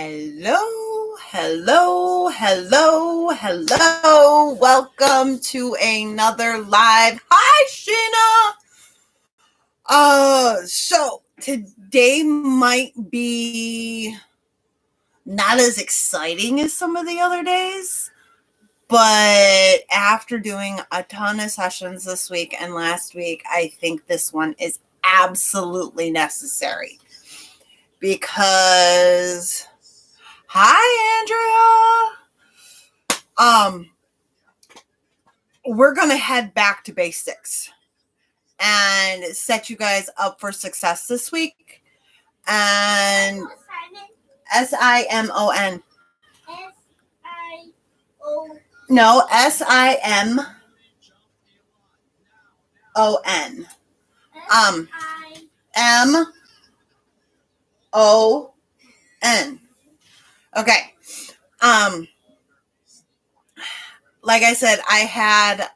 Hello, hello, hello, hello. Welcome to another live. Hi, Sheena. So today might be not as exciting as some of the other days, but after doing a ton of sessions this week and last week, I think this one is absolutely necessary because hi, Andrea. We're going to head back to basics and set you guys up for success this week. And Simon. No, Simon. MON. Okay. Like I said, I had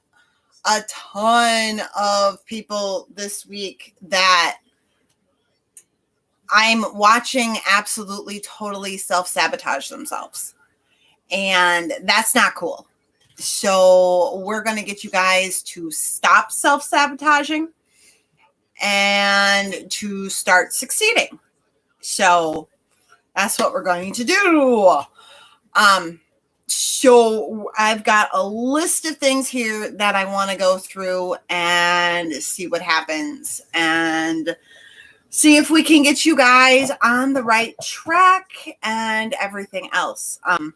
a ton of people this week that I'm watching absolutely totally self-sabotage themselves. And that's not cool. So we're going to get you guys to stop self-sabotaging and to start succeeding. So that's what we're going to do. So I've got a list of things here that I want to go through and see what happens and see if we can get you guys on the right track and everything else. And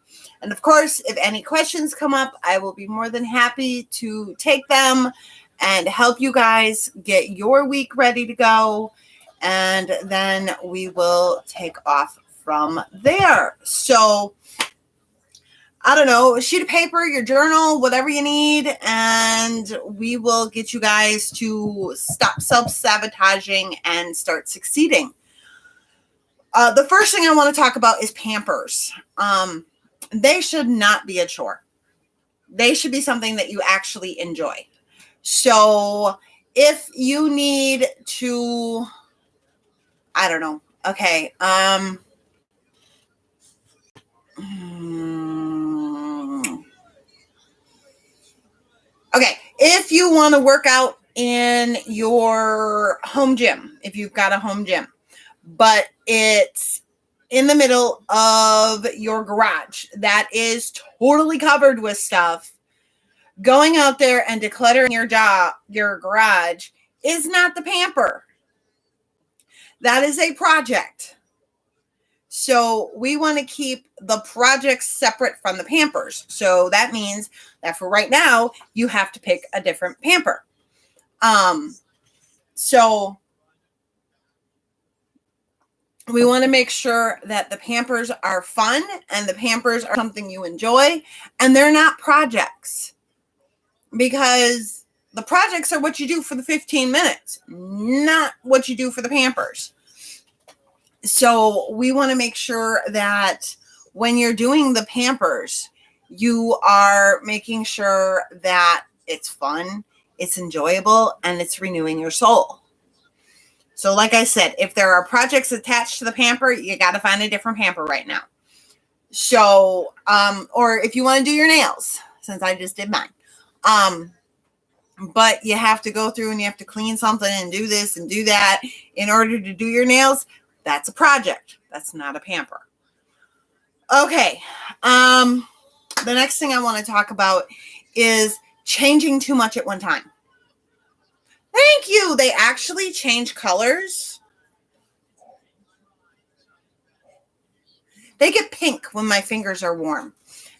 of course, if any questions come up, I will be more than happy to take them and help you guys get your week ready to go. And then we will take off from there. So I don't know, a sheet of paper, your journal, whatever you need, and we will get you guys to stop self-sabotaging and start succeeding. The first thing I want to talk about is Pampers. They should not be a chore. They should be something that you actually enjoy. So if you need to, I don't know, okay, okay, if you want to work out in your home gym, if you've got a home gym, but it's in the middle of your garage that is totally covered with stuff, going out there and decluttering your garage is not the pamper. That is a project. So we want to keep the projects separate from the Pampers. So that means that for right now, you have to pick a different Pamper. So we want to make sure that the Pampers are fun and the Pampers are something you enjoy and they're not projects, because the projects are what you do for the 15 minutes, not what you do for the Pampers. So we want to make sure that when you're doing the Pampers, you are making sure that it's fun, it's enjoyable, and it's renewing your soul. So like I said, if there are projects attached to the Pamper, you got to find a different Pamper right now. So, or if you want to do your nails, since I just did mine. But you have to go through and you have to clean something and do this and do that in order to do your nails. That's a project. That's not a Pamper. Okay. The next thing I want to talk about is changing too much at one time. Thank you. They actually change colors. They get pink when my fingers are warm.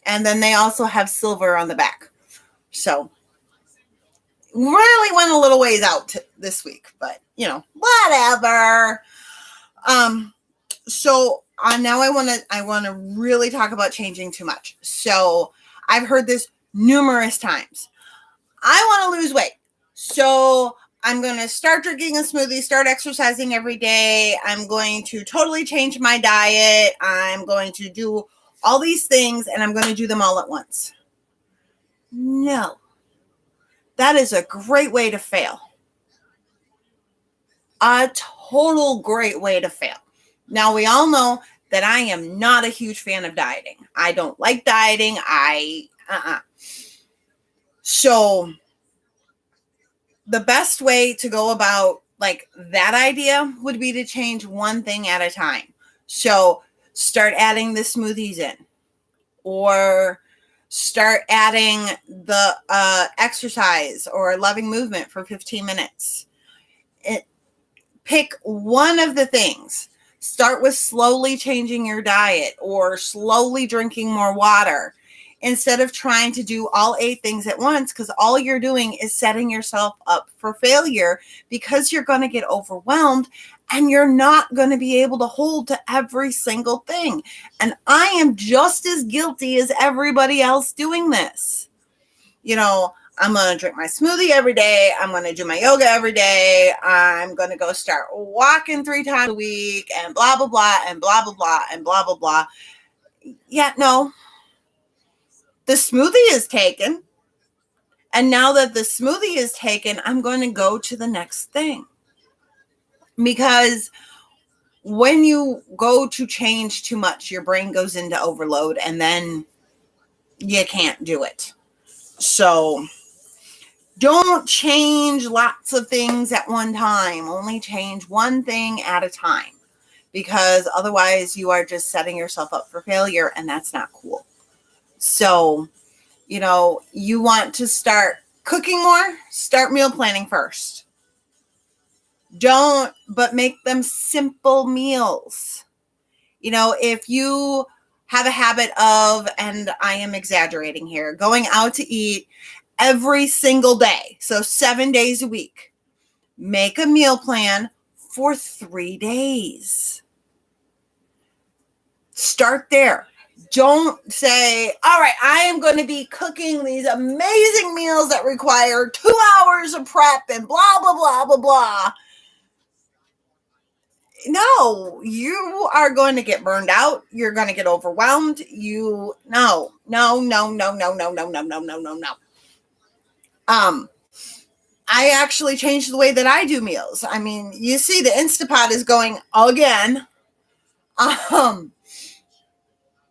And then they also have silver on the back. So really went a little ways out this week, but whatever. So now I want to really talk about changing too much. So I've heard this numerous times. I want to lose weight. So I'm going to start drinking a smoothie, start exercising every day. I'm going to totally change my diet. I'm going to do all these things and I'm going to do them all at once. No. That is a great way to fail. A total great way to fail. Now, we all know that I am not a huge fan of dieting. I don't like dieting. So the best way to go about like that idea would be to change one thing at a time. So start adding the smoothies in, or start adding the exercise or loving movement for 15 minutes. Pick one of the things. Start with slowly changing your diet or slowly drinking more water instead of trying to do all 8 things at once, because all you're doing is setting yourself up for failure, because you're going to get overwhelmed and you're not going to be able to hold to every single thing. And I am just as guilty as everybody else doing this. You know, I'm going to drink my smoothie every day. I'm going to do my yoga every day. I'm going to go start walking 3 times a week and blah, blah, blah, and blah, blah, blah, and blah, blah, blah. Yeah, no. The smoothie is taken. And now that the smoothie is taken, I'm going to go to the next thing. Because when you go to change too much, your brain goes into overload and then you can't do it. So don't change lots of things at one time. Only change one thing at a time, because otherwise you are just setting yourself up for failure, and that's not cool. So, you know, you want to start cooking more, start meal planning first. But make them simple meals. You know, if you have a habit of, and I am exaggerating here, going out to eat every single day, so 7 days a week, make a meal plan for 3 days. Start there. Don't say, all right, I am going to be cooking these amazing meals that require 2 hours of prep and blah, blah, blah, blah, blah. No, you are going to get burned out. You're going to get overwhelmed. No. I actually changed the way that I do meals. I mean, you see the Instapot is going again.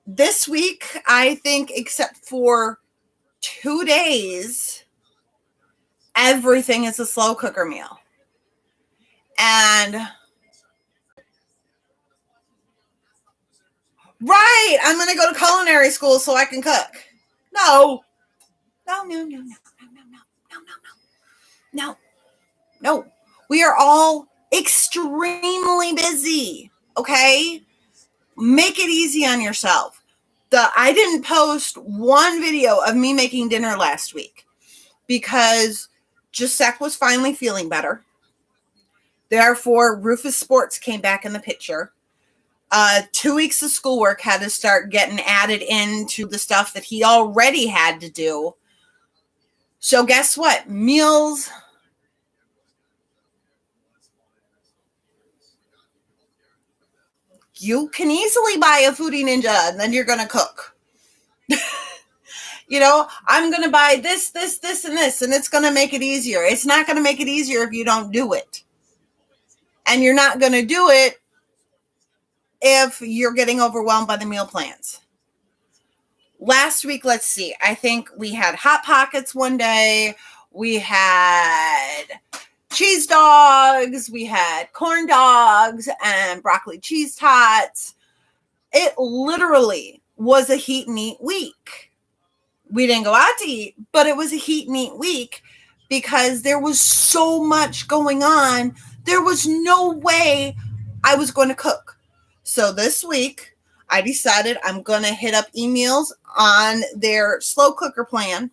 This week, I think, except for 2 days, everything is a slow cooker meal. And right, I'm going to go to culinary school so I can cook. No. We are all extremely busy. Okay? Make it easy on yourself. I didn't post one video of me making dinner last week because Gisek was finally feeling better. Therefore, Rufus Sports came back in the picture. 2 weeks of schoolwork had to start getting added into the stuff that he already had to do. So guess what? Meals. You can easily buy a Foodie Ninja and then you're going to cook. You know, I'm going to buy this, and this, and it's going to make it easier. It's not going to make it easier if you don't do it. And you're not going to do it if you're getting overwhelmed by the meal plans. Last week, let's see. I think we had Hot Pockets one day. We had cheese dogs. We had corn dogs and broccoli cheese tots. It literally was a heat and eat week. We didn't go out to eat, but it was a heat and eat week because there was so much going on. There was no way I was going to cook. So this week, I decided I'm going to hit up E-Meals on their slow cooker plan.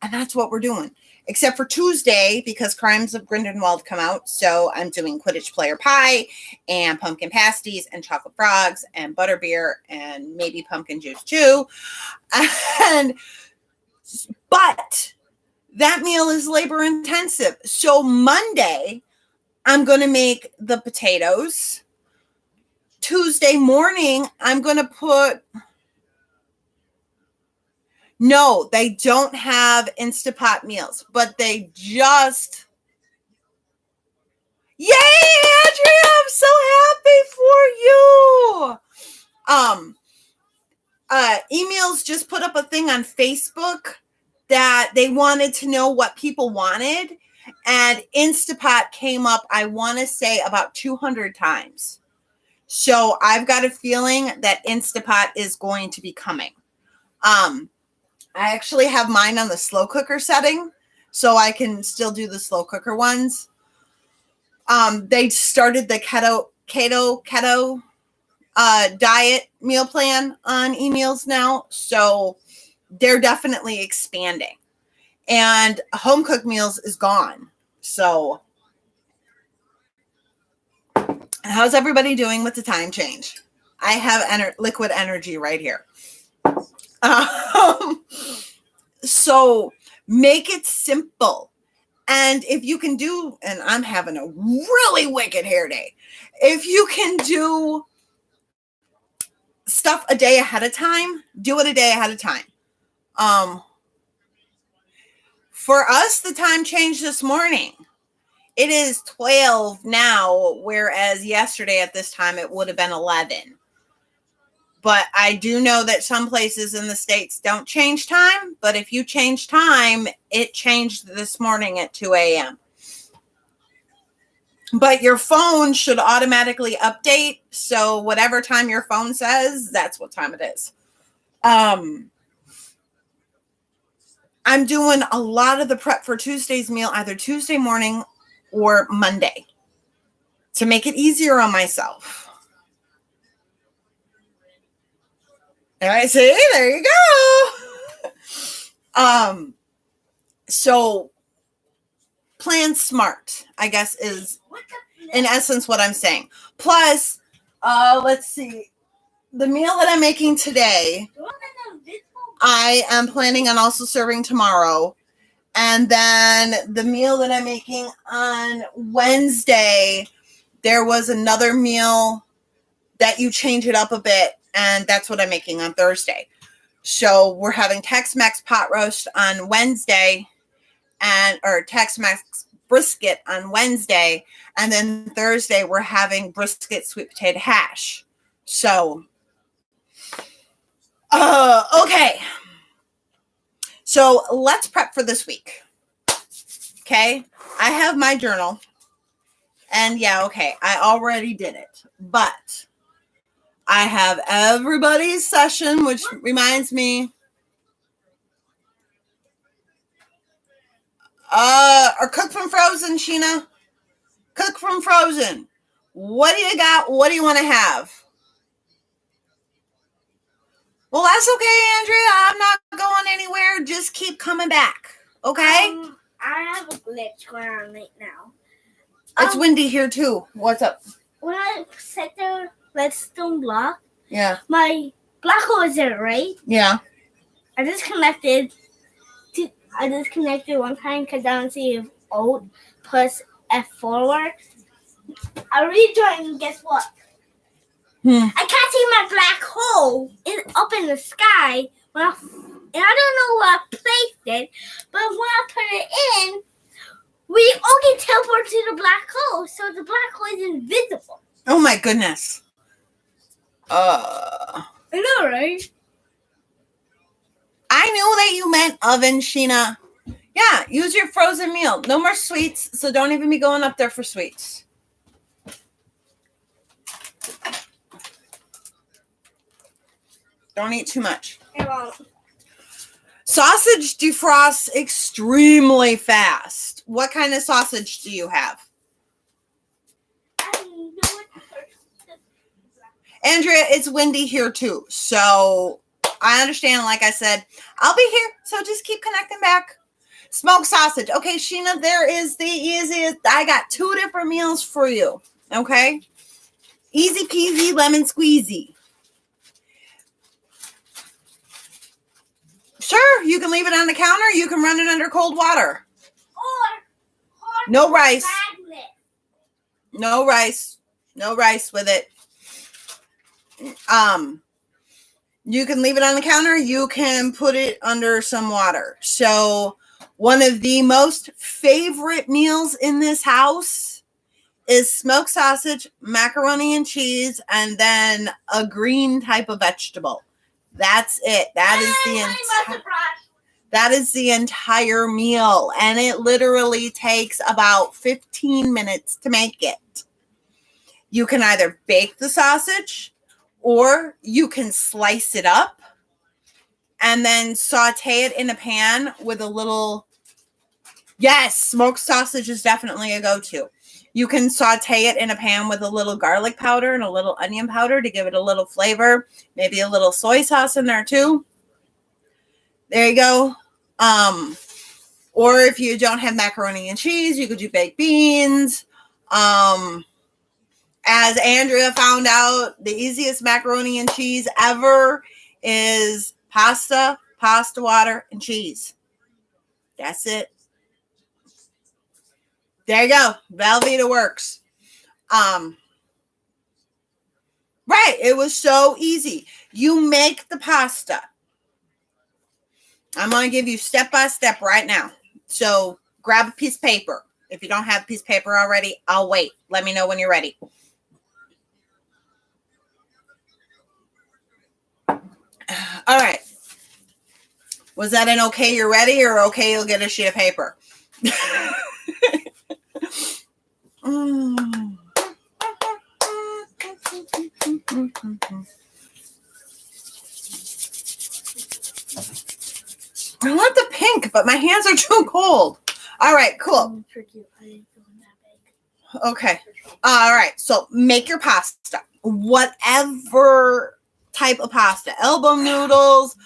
And that's what we're doing. Except for Tuesday, because Crimes of Grindelwald come out. So I'm doing Quidditch player pie and pumpkin pasties and chocolate frogs and butterbeer and maybe pumpkin juice too. But that meal is labor intensive. So Monday, I'm going to make the potatoes. Tuesday morning, I'm going to put... No, they don't have Instapot meals, but they just... Yay, Andrea! I'm so happy for you. Emails just put up a thing on Facebook that they wanted to know what people wanted, and Instapot came up, I want to say, about 200 times. So I've got a feeling that Instapot is going to be coming. I actually have mine on the slow cooker setting, so I can still do the slow cooker ones. They started the keto diet meal plan on emails now, so they're definitely expanding. And home cooked meals is gone. So how's everybody doing with the time change? I have liquid energy right here. So make it simple. And if you can do, and I'm having a really wicked hair day, if you can do stuff a day ahead of time, do it a day ahead of time. For us, the time changed this morning. It is 12 now, whereas yesterday at this time it would have been 11. But I do know that some places in the States don't change time. But if you change time, it changed this morning at 2 a.m. But your phone should automatically update. So whatever time your phone says, that's what time it is. I'm doing a lot of the prep for Tuesday's meal, either Tuesday morning or Monday, to make it easier on myself. All right, see, there you go. So plan smart, I guess, is in essence what I'm saying. Plus, let's see, the meal that I'm making today, I am planning on also serving tomorrow. And then the meal that I'm making on Wednesday, there was another meal that you change it up a bit, and that's what I'm making on Thursday. So we're having Tex-Mex pot roast on Wednesday, or Tex-Mex brisket on Wednesday, and then Thursday we're having brisket sweet potato hash. So, okay. So let's prep for this week. Okay, I have my journal, and yeah, okay, I already did it, but I have everybody's session, which reminds me, or cook from frozen, Sheena. Cook from frozen. What do you got? What do you want to have? Well, that's okay, Andrea. I'm not going anywhere. Just keep coming back. Okay? I have a glitch going on right now. It's windy here too. What's up? When I set the redstone block, Yeah. my black hole is there, right? Yeah. I disconnected one time because I don't see if Alt plus F4 works. I rejoined, and guess what? I can't see my black hole up in the sky. And I don't know where I placed it, but when I put it in, we all get teleported to the black hole, so the black hole is invisible. Oh my goodness. I know, right? I knew that you meant oven, Sheena. Yeah, use your frozen meal. No more sweets, so don't even be going up there for sweets. Don't eat too much. I won't. Sausage defrosts extremely fast. What kind of sausage do you have? Andrea, it's windy here too. So I understand, like I said, I'll be here. So just keep connecting back. Smoked sausage. Okay, Sheena, there is the easiest. I got 2 different meals for you. Okay? Easy peasy, lemon squeezy. Sure, you can leave it on the counter. You can run it under cold water. Or no rice. Magnet. No rice. No rice with it. You can leave it on the counter. You can put it under some water. So one of the most favorite meals in this house is smoked sausage, macaroni and cheese, and then a green type of vegetable. That's it. That is the entire meal, and it literally takes about 15 minutes to make it. You can either bake the sausage or you can slice it up and then saute it in a pan with a little. Yes, smoked sausage is definitely a go-to. You can saute it in a pan with a little garlic powder and a little onion powder to give it a little flavor. Maybe a little soy sauce in there too. There you go. Or if you don't have macaroni and cheese, you could do baked beans. As Andrea found out, the easiest macaroni and cheese ever is pasta water, and cheese. That's it. There you go. Velveeta works. Right. It was so easy. You make the pasta. I'm going to give you step by step right now. So grab a piece of paper. If you don't have a piece of paper already, I'll wait. Let me know when you're ready. All right. Was that an okay, you're ready, or okay, you'll get a sheet of paper? I want the pink, but my hands are too cold. All right, cool. Okay. All right. So make your pasta. Whatever type of pasta. Elbow noodles,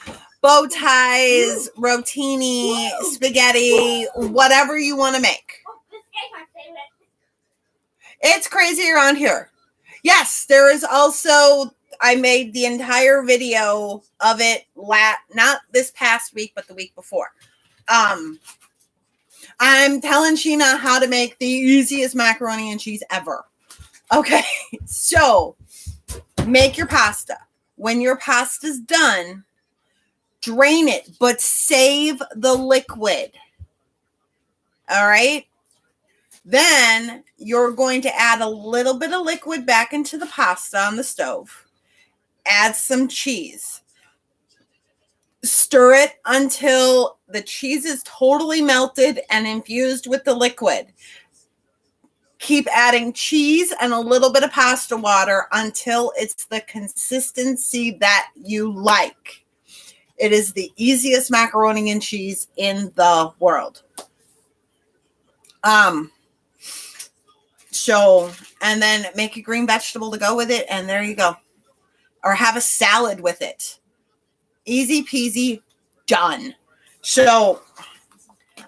bow ties, rotini, spaghetti, whatever you want to make. It's crazy around here. Yes, there is also, I made the entire video of it, not this past week, but the week before. I'm telling Sheena how to make the easiest macaroni and cheese ever. Okay, so make your pasta. When your pasta's done, drain it, but save the liquid. All right? Then you're going to add a little bit of liquid back into the pasta on the stove. Add some cheese. Stir it until the cheese is totally melted and infused with the liquid. Keep adding cheese and a little bit of pasta water until it's the consistency that you like. It is the easiest macaroni and cheese in the world. So, and then make a green vegetable to go with it, and there you go. Or have a salad with it. Easy peasy, done. So,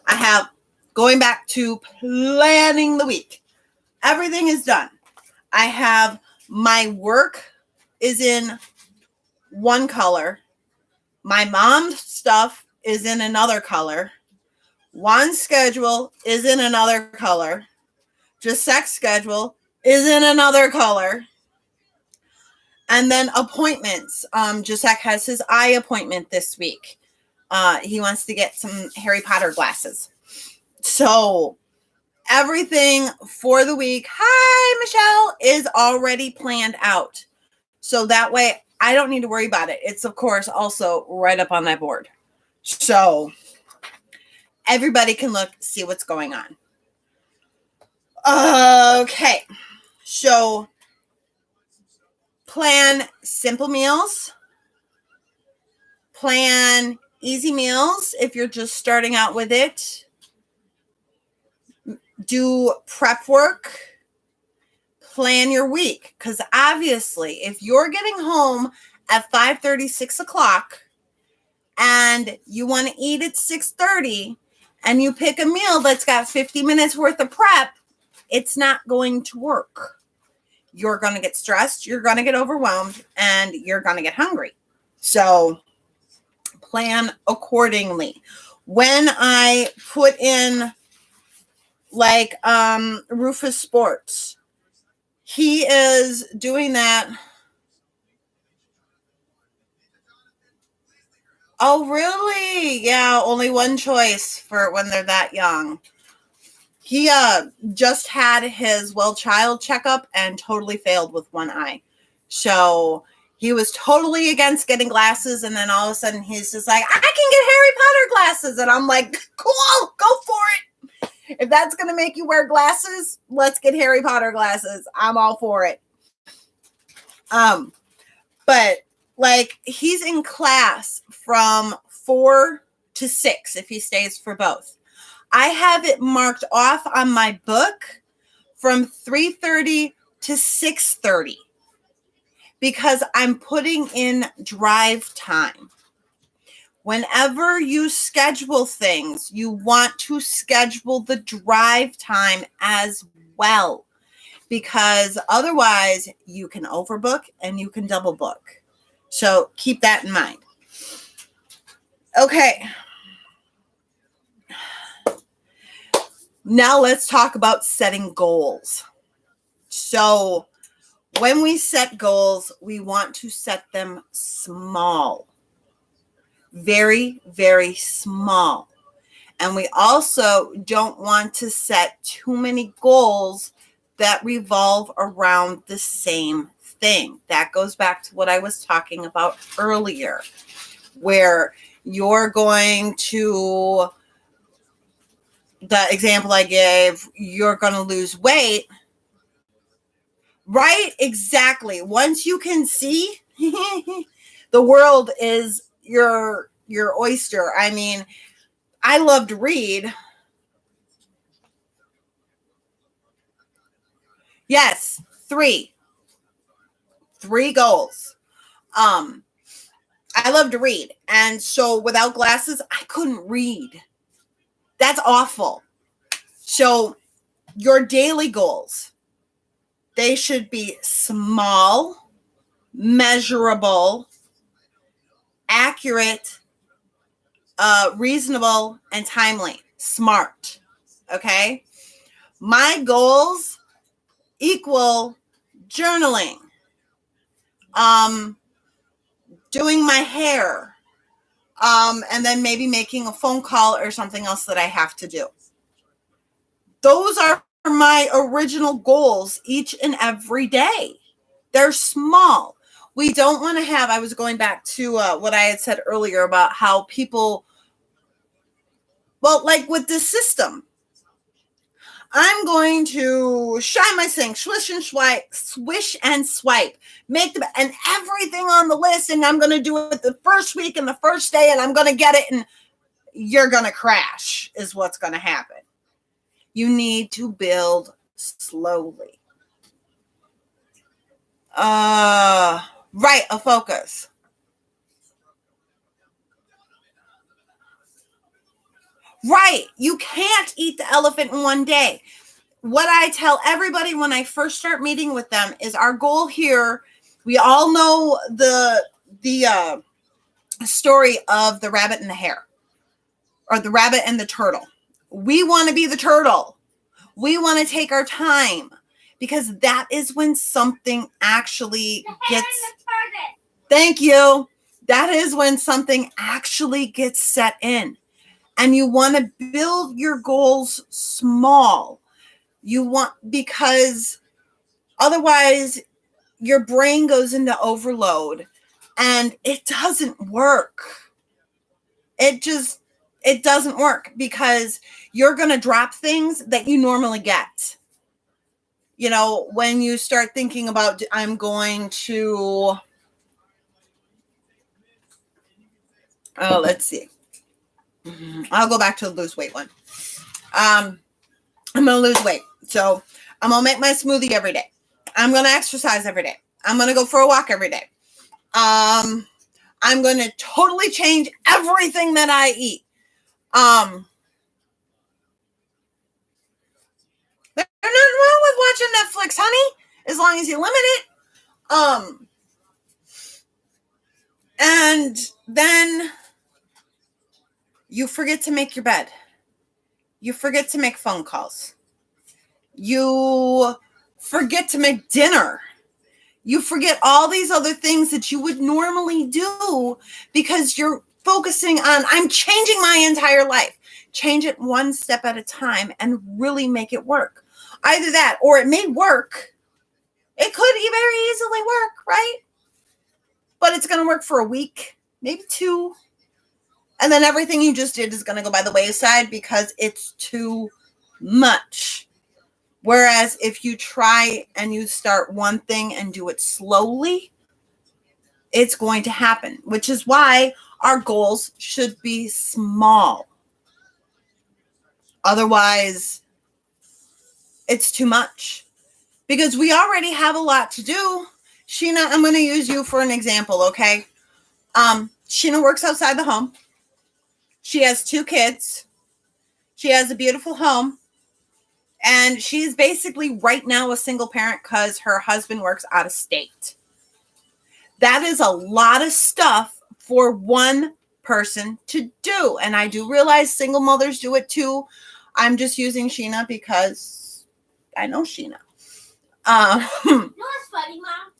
I have, going back to planning the week. Everything is done. I have my work is in one color. My mom's stuff is in another color. Juan's schedule is in another color. Giuseppe's schedule is in another color. And then appointments. Giuseppe has his eye appointment this week. He wants to get some Harry Potter glasses. So everything for the week, hi, Michelle, is already planned out. So that way I don't need to worry about it. It's, of course, also right up on my board. So everybody can look, see what's going on. Okay. So plan simple meals. Plan easy meals if you're just starting out with it. Do prep work. Plan your week. Because obviously, if you're getting home at 5:30, 6 o'clock, and you want to eat at 6:30, and you pick a meal that's got 50 minutes worth of prep, it's not going to work. You're going to get stressed, you're going to get overwhelmed, and you're going to get hungry. So plan accordingly. When I put in like Rufus Sports, he is doing that. Oh, really? Yeah, only one choice for when they're that young. He just had his child checkup and totally failed with one eye. So he was totally against getting glasses, and then all of a sudden he's just like, I can get Harry Potter glasses. And I'm like, cool, go for it. If that's going to make you wear glasses, let's get Harry Potter glasses. I'm all for it. But like, he's in class from 4 to 6 if he stays for both. I have it marked off on my book from 3:30 to 6:30 because I'm putting in drive time. Whenever you schedule things, you want to schedule the drive time as well, because otherwise you can overbook and you can double book. So keep that in mind. Okay. Now let's talk about setting goals. So when we set goals, we want to set them small. Very, very small. And we also don't want to set too many goals that revolve around the same thing. That goes back to what I was talking about earlier, where you're going to, the example I gave, you're going to lose weight, right? Exactly. Once you can see, the world is your oyster. I mean, I love to read. Yes, 3 goals. I love to read. And so without glasses, I couldn't read. That's awful. So your daily goals, they should be small, measurable, accurate, reasonable, and timely. Smart. Okay? My goals equal journaling, doing my hair, and then maybe making a phone call or something else that I have to do. Those are my original goals each and every day. They're small. We don't want to have, I was going back to what I had said earlier about how people, well, like with this system, I'm going to shine my sink, swish and swipe, make the, and everything on the list, and I'm going to do it the first week and the first day, and I'm going to get it, and you're going to crash is what's going to happen. You need to build slowly. Right, a focus. Right, you can't eat the elephant in one day. What I tell everybody when I first start meeting with them is our goal here. We all know the story of the rabbit and the hare, or the rabbit and the turtle. We want to be the turtle. We want to take our time, because that is when something actually gets. Thank you. That is when something actually gets set in. And you want to build your goals small. You want, because otherwise your brain goes into overload and it doesn't work. It doesn't work, because you're going to drop things that you normally get. You know, when you start thinking about, I'm going to, let's see. I'll go back to the lose weight one. I'm going to lose weight. So I'm going to make my smoothie every day. I'm going to exercise every day. I'm going to go for a walk every day. I'm going to totally change everything that I eat. There's nothing wrong with watching Netflix, honey, as long as you limit it. And then you forget to make your bed. You forget to make phone calls. You forget to make dinner. You forget all these other things that you would normally do because you're focusing on, I'm changing my entire life. change it one step at a time and really make it work. Either that, or it may work. It could very easily work, right? But it's going to work for a week, maybe 2. And then everything you just did is going to go by the wayside because it's too much. Whereas if you try and you start one thing and do it slowly, it's going to happen, which is why our goals should be small. Otherwise, it's too much because we already have a lot to do. Sheena, I'm going to use you for an example, okay? Sheena works outside the home. She has 2 kids. She has a beautiful home. And she's basically right now a single parent because her husband works out of state. That is a lot of stuff for one person to do. And I do realize single mothers do it too. I'm just using Sheena because I know Sheena. No, it's funny, Mom.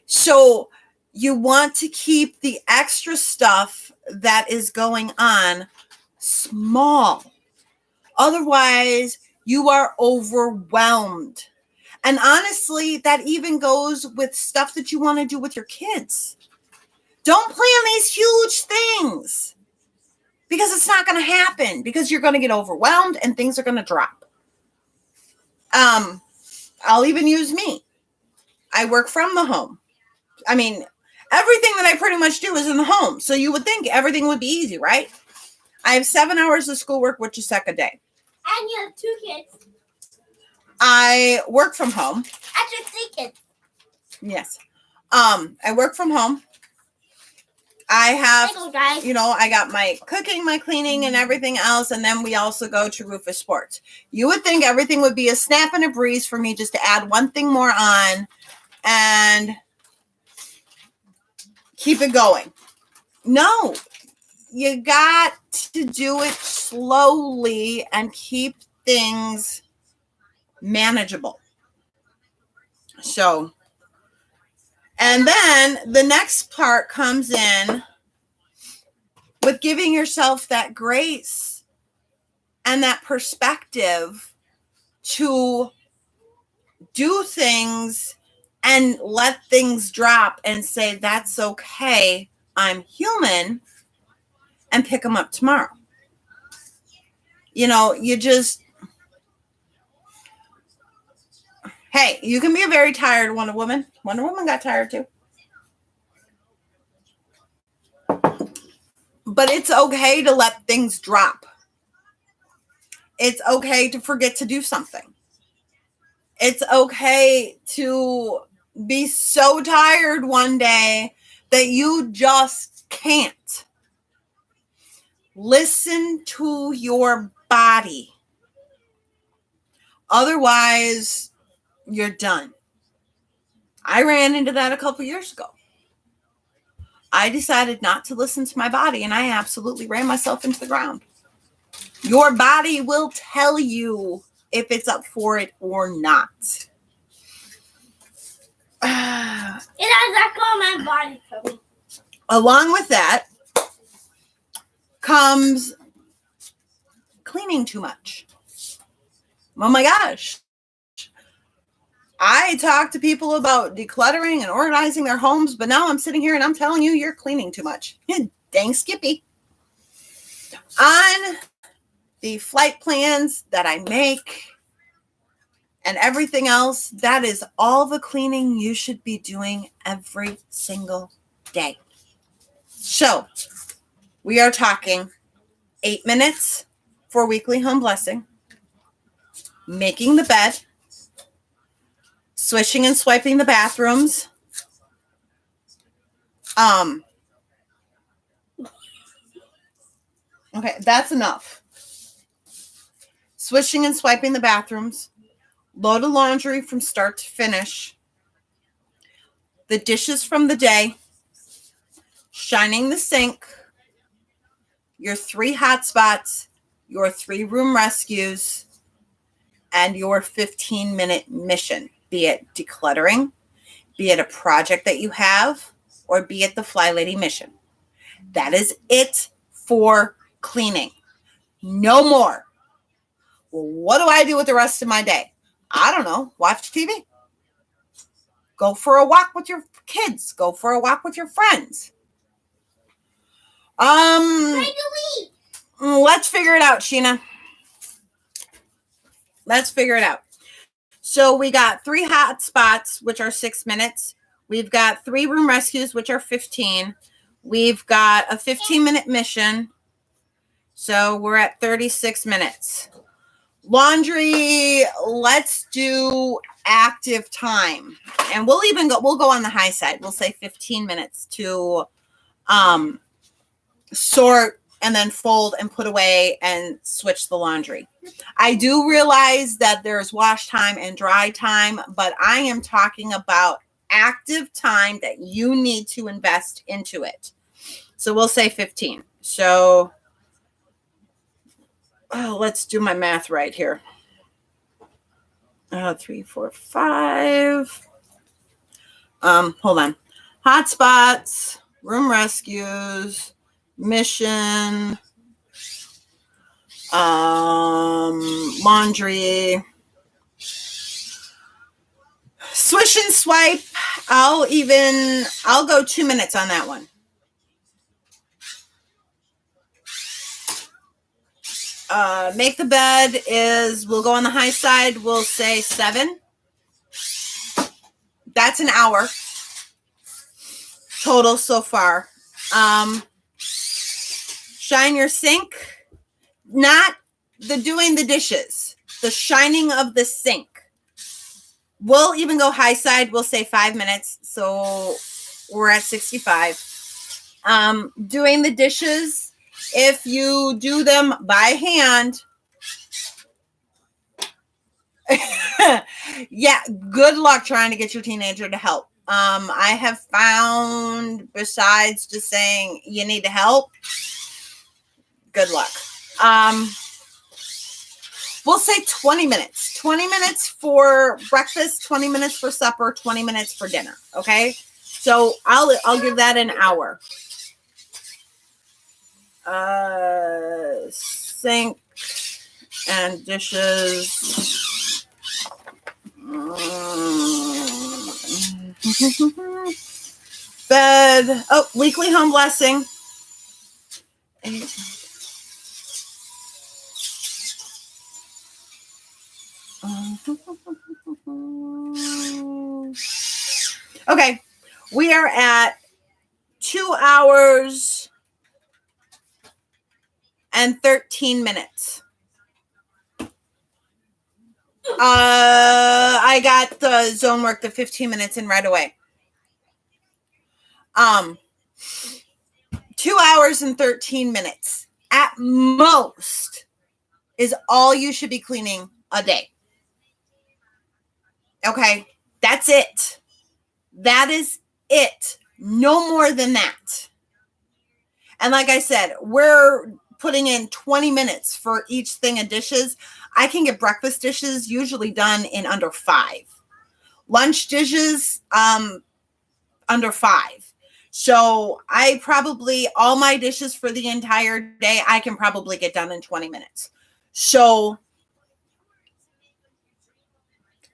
So you want to keep the extra stuff that is going on small. Otherwise, you are overwhelmed. And honestly, that even goes with stuff that you want to do with your kids. Don't plan these huge things because it's not going to happen because you're going to get overwhelmed and things are going to drop. I'll even use me. I work from the home. I mean, everything that I pretty much do is in the home. So you would think everything would be easy, right? I have 7 hours of schoolwork, which is a day. And you have 2 kids. I work from home. Actually, 3 kids. Yes. I work from home. I have, I got my cooking, my cleaning, and everything else. And then we also go to Rufus Sports. You would think everything would be a snap and a breeze for me just to add one thing more on and keep it going. No, you got to do it slowly and keep things manageable. So, and then the next part comes in with giving yourself that grace and that perspective to do things and let things drop and say, that's okay. I'm human, and pick them up tomorrow. You just, hey, you can be a very tired Wonder Woman. Wonder Woman got tired too. But it's okay to let things drop. It's okay to forget to do something. It's okay to be so tired one day that you just can't. Listen to your body. Otherwise, you're done. I ran into that a couple years ago. I decided not to listen to my body, and I absolutely ran myself into the ground. Your body will tell you if it's up for it or not. It has echo on my body for me. Along with that comes cleaning too much. Oh my gosh. I talk to people about decluttering and organizing their homes, but now I'm sitting here and I'm telling you, you're cleaning too much. Dang Skippy. On the flight plans that I make and everything else, that is all the cleaning you should be doing every single day. So we are talking 8 minutes for weekly home blessing, making the bed, swishing and swiping the bathrooms. Okay, that's enough. Swishing and swiping the bathrooms, load of laundry from start to finish, the dishes from the day, shining the sink, your 3 hot spots, your 3 room rescues, and your 15-minute mission, be it decluttering, be it a project that you have, or be it the Fly Lady mission. That is it for cleaning. No more. Well, what do I do with the rest of my day? I don't know. Watch TV. Go for a walk with your kids. Go for a walk with your friends. Let's figure it out, Sheena. Let's figure it out. So we got 3 hot spots, which are 6 minutes. We've got 3 room rescues, which are 15. We've got a 15-minute mission. So we're at 36 minutes. Laundry, let's do active time. And we'll go on the high side. We'll say 15 minutes to sort and then fold and put away and switch the laundry. I do realize that there's wash time and dry time, but I am talking about active time that you need to invest into it. So we'll say 15. So let's do my math right here. 3, 4, 5. Hold on. Hotspots, room rescues, mission, laundry, swish and swipe. I'll go 2 minutes on that one. Make the bed we'll go on the high side. We'll say 7. That's an hour total so far. Shine your sink, not the doing the dishes, the shining of the sink. We'll even go high side. We'll say 5 minutes. So we're at 65. Doing the dishes, if you do them by hand, yeah, good luck trying to get your teenager to help. I have found, besides just saying you need to help, good luck. We'll say 20 minutes. 20 minutes for breakfast, 20 minutes for supper, 20 minutes for dinner. Okay? So I'll give that an hour. Sink and dishes. Bed. Oh, weekly home blessing. Okay, we are at 2 hours and 13 minutes. I got the zone work, the 15 minutes in right away. 2 hours and 13 minutes at most is all you should be cleaning a day. Okay, that's it. That is it. No more than that. And like I said, we're putting in 20 minutes for each thing of dishes. I can get breakfast dishes usually done in under 5. Lunch dishes, under 5. So all my dishes for the entire day, I can probably get done in 20 minutes. So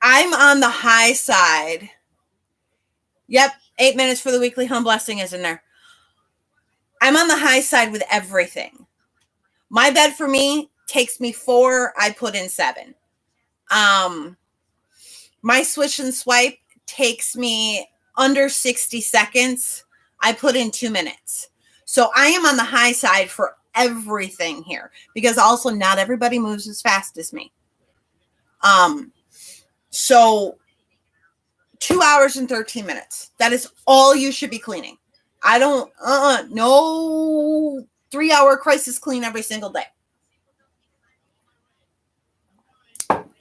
I'm on the high side. Yep, 8 minutes for the weekly home blessing is in there. I'm on the high side with everything. My bed for me takes me 4. I put in 7. My swish and swipe takes me under 60 seconds. I put in 2 minutes. So I am on the high side for everything here because also not everybody moves as fast as me. So 2 hours and 13 minutes. That is all you should be cleaning. I don't, no 3-hour crisis clean every single day.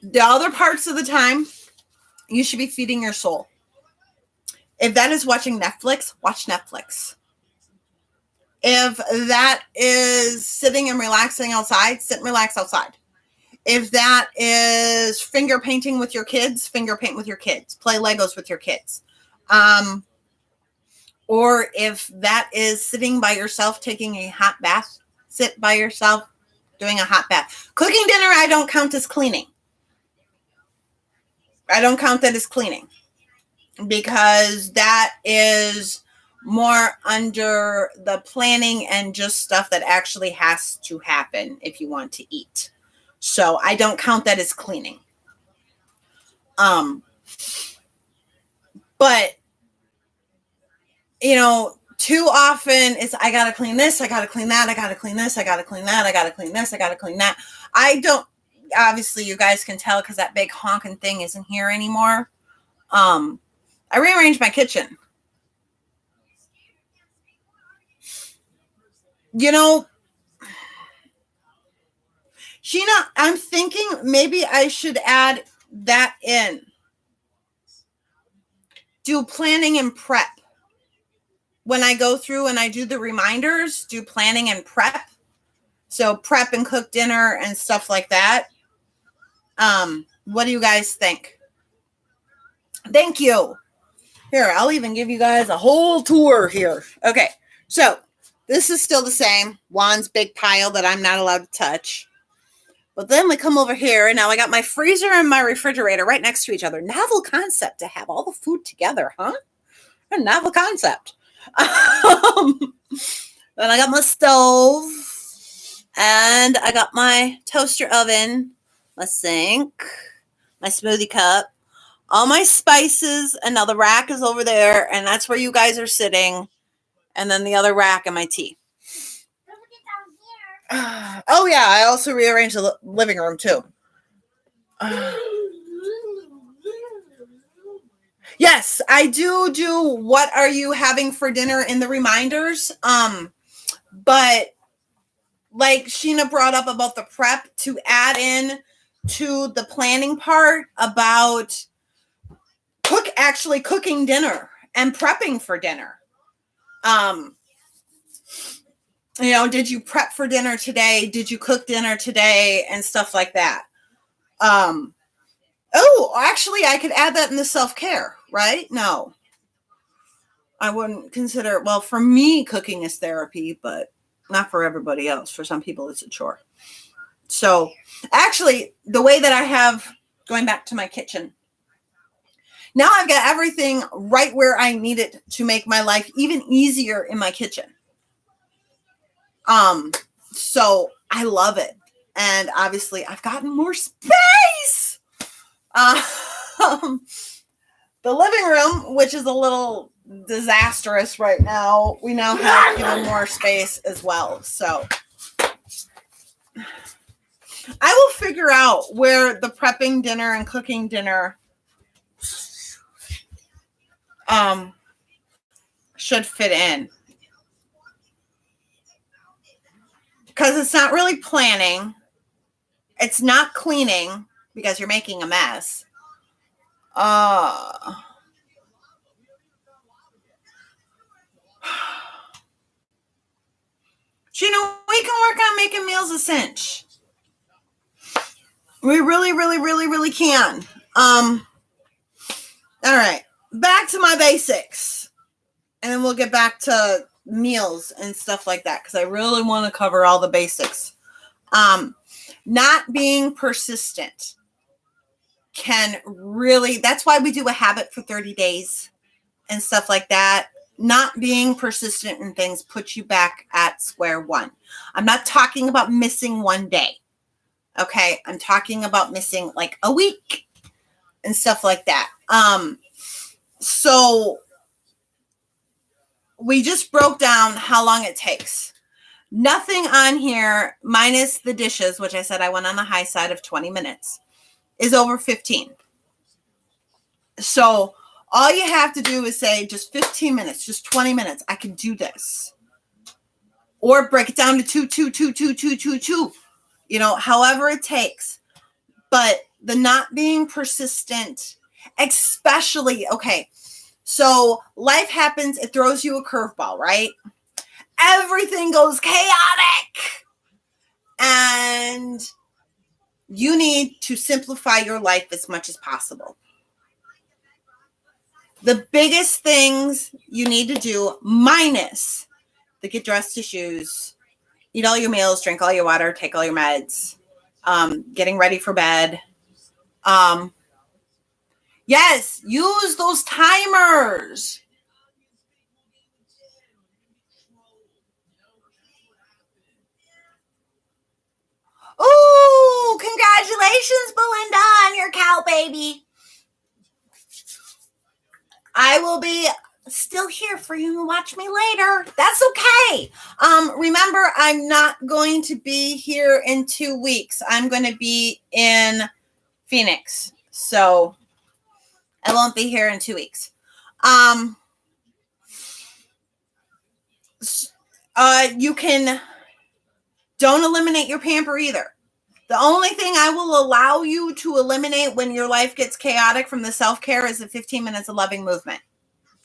The other parts of the time, you should be feeding your soul. If that is watching Netflix, watch Netflix. If that is sitting and relaxing outside, sit and relax outside. If that is finger painting with your kids, finger paint with your kids. Play Legos with your kids. Or if that is sitting by yourself, taking a hot bath, sit by yourself, doing a hot bath. Cooking dinner, I don't count as cleaning. I don't count that as cleaning because that is more under the planning and just stuff that actually has to happen if you want to eat. So I don't count that as cleaning. But, you know, too often it's, I got to clean this, I got to clean that, I got to clean this, I got to clean that, I got to clean this, I got to clean that. I don't, obviously you guys can tell because that big honking thing isn't here anymore. I rearranged my kitchen. You know, Sheena, I'm thinking maybe I should add that in. Do planning and prep. When I go through and I do the reminders, do planning and prep. So prep and cook dinner and stuff like that. What do you guys think? Thank you. Here, I'll even give you guys a whole tour here. Okay, so this is still the same. Juan's big pile that I'm not allowed to touch. But then we come over here, and now I got my freezer and my refrigerator right next to each other. Novel concept to have all the food together, huh? A novel concept. Then I got my stove, and I got my toaster oven, my sink, my smoothie cup, all my spices, and now the rack is over there, and that's where you guys are sitting, and then the other rack and my tea. Oh yeah, I also rearranged the living room too. Yes, I do what are you having for dinner in the reminders. But like Sheena brought up about the prep, to add in to the planning part about actually cooking dinner and prepping for dinner. You know, did you prep for dinner today? Did you cook dinner today? And stuff like that. Oh, actually, I could add that in the self-care, right? No, I wouldn't consider, well, for me, cooking is therapy, but not for everybody else. For some people, it's a chore. So actually, the way that I have, going back to my kitchen, now I've got everything right where I need it to make my life even easier in my kitchen. So I love it. And obviously I've gotten more space. The living room, which is a little disastrous right now, we now have even more space as well. So I will figure out where the prepping dinner and cooking dinner should fit in. Because it's not really planning. It's not cleaning because you're making a mess. You know, we can work on making meals a cinch. We really can. All right. Back to my basics. And then we'll get back to meals and stuff like that, because I really want to cover all the basics. Not being persistent can really, that's why we do a habit for 30 days and stuff like that. Not being persistent in things puts you back at square one. I'm not talking about missing one day. Okay. I'm talking about missing like a week and stuff like that. So we just broke down how long it takes. Nothing on here, minus the dishes, which I said I went on the high side of 20 minutes, is over 15. So all you have to do is say just 15 minutes, just 20 minutes. I can do this. Or break it down to 2. You know, however it takes. But the not being persistent, especially, okay, so life happens, it throws you a curveball, right? Everything goes chaotic. And you need to simplify your life as much as possible. The biggest things you need to do, minus the get dressed to shoes, eat all your meals, drink all your water, take all your meds, getting ready for bed. Yes, use those timers. Oh, congratulations, Belinda, on your cow baby. I will be still here for you to watch me later. That's okay. Remember, I'm not going to be here in 2 weeks. I'm going to be in Phoenix. So I won't be here in 2 weeks. You can don't eliminate your pamper either. The only thing I will allow you to eliminate when your life gets chaotic from the self-care is the 15 minutes of loving movement.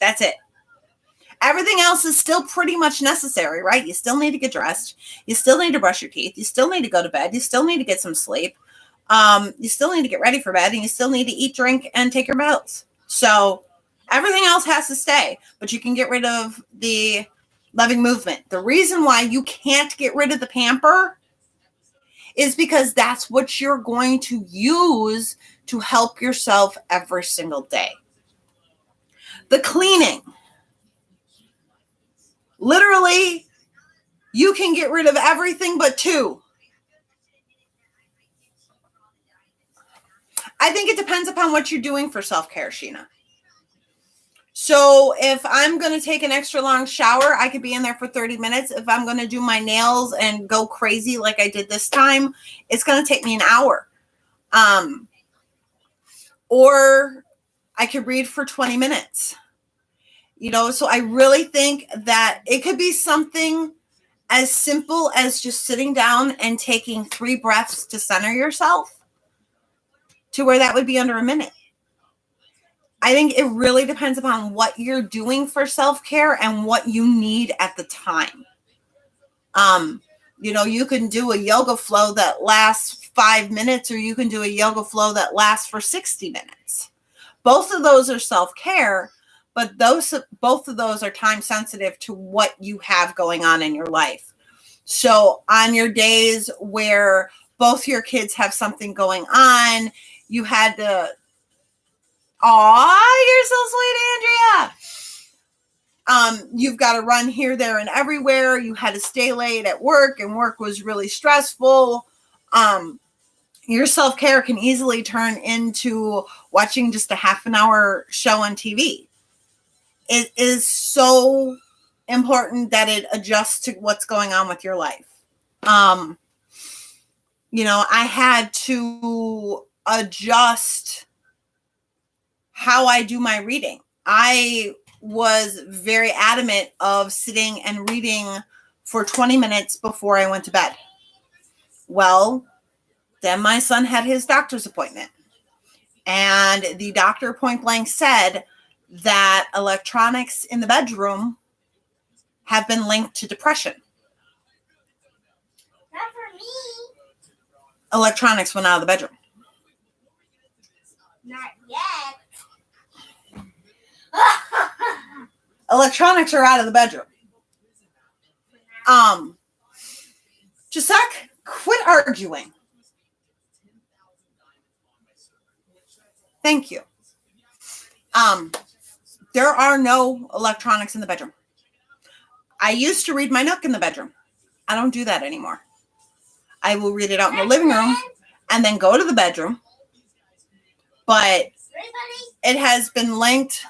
That's it. Everything else is still pretty much necessary, right? You still need to get dressed. You still need to brush your teeth. You still need to go to bed. You still need to get some sleep. You still need to get ready for bed, and you still need to eat, drink, and take your pills. So everything else has to stay, but you can get rid of the loving movement. The reason why you can't get rid of the pamper is because that's what you're going to use to help yourself every single day. The cleaning. Literally, you can get rid of everything but 2. I think it depends upon what you're doing for self-care, Sheena. So if I'm going to take an extra long shower, I could be in there for 30 minutes. If I'm going to do my nails and go crazy like I did this time, it's going to take me an hour. Or I could read for 20 minutes. So I really think that it could be something as simple as just sitting down and taking 3 breaths to center yourself, to where that would be under a minute. I think it really depends upon what you're doing for self-care and what you need at the time. You can do a yoga flow that lasts 5 minutes, or you can do a yoga flow that lasts for 60 minutes. Both of those are self-care, but both of those are time sensitive to what you have going on in your life. So on your days where both your kids have something going on, you had to, you're so sweet, Andrea. You've got to run here, there, and everywhere. You had to stay late at work, and work was really stressful. Your self-care can easily turn into watching just a half an hour show on TV. It is so important that it adjusts to what's going on with your life. I had to adjust how I do my reading. I was very adamant of sitting and reading for 20 minutes before I went to bed. Well, then my son had his doctor's appointment, and the doctor point blank said that electronics in the bedroom have been linked to depression. Not for me. Electronics went out of the bedroom. Not yet. Electronics are out of the bedroom. Jacek, quit arguing. Thank you. There are no electronics in the bedroom. I used to read my Nook in the bedroom. I don't do that anymore. I will read it out in the living room and then go to the bedroom. But it has been linked.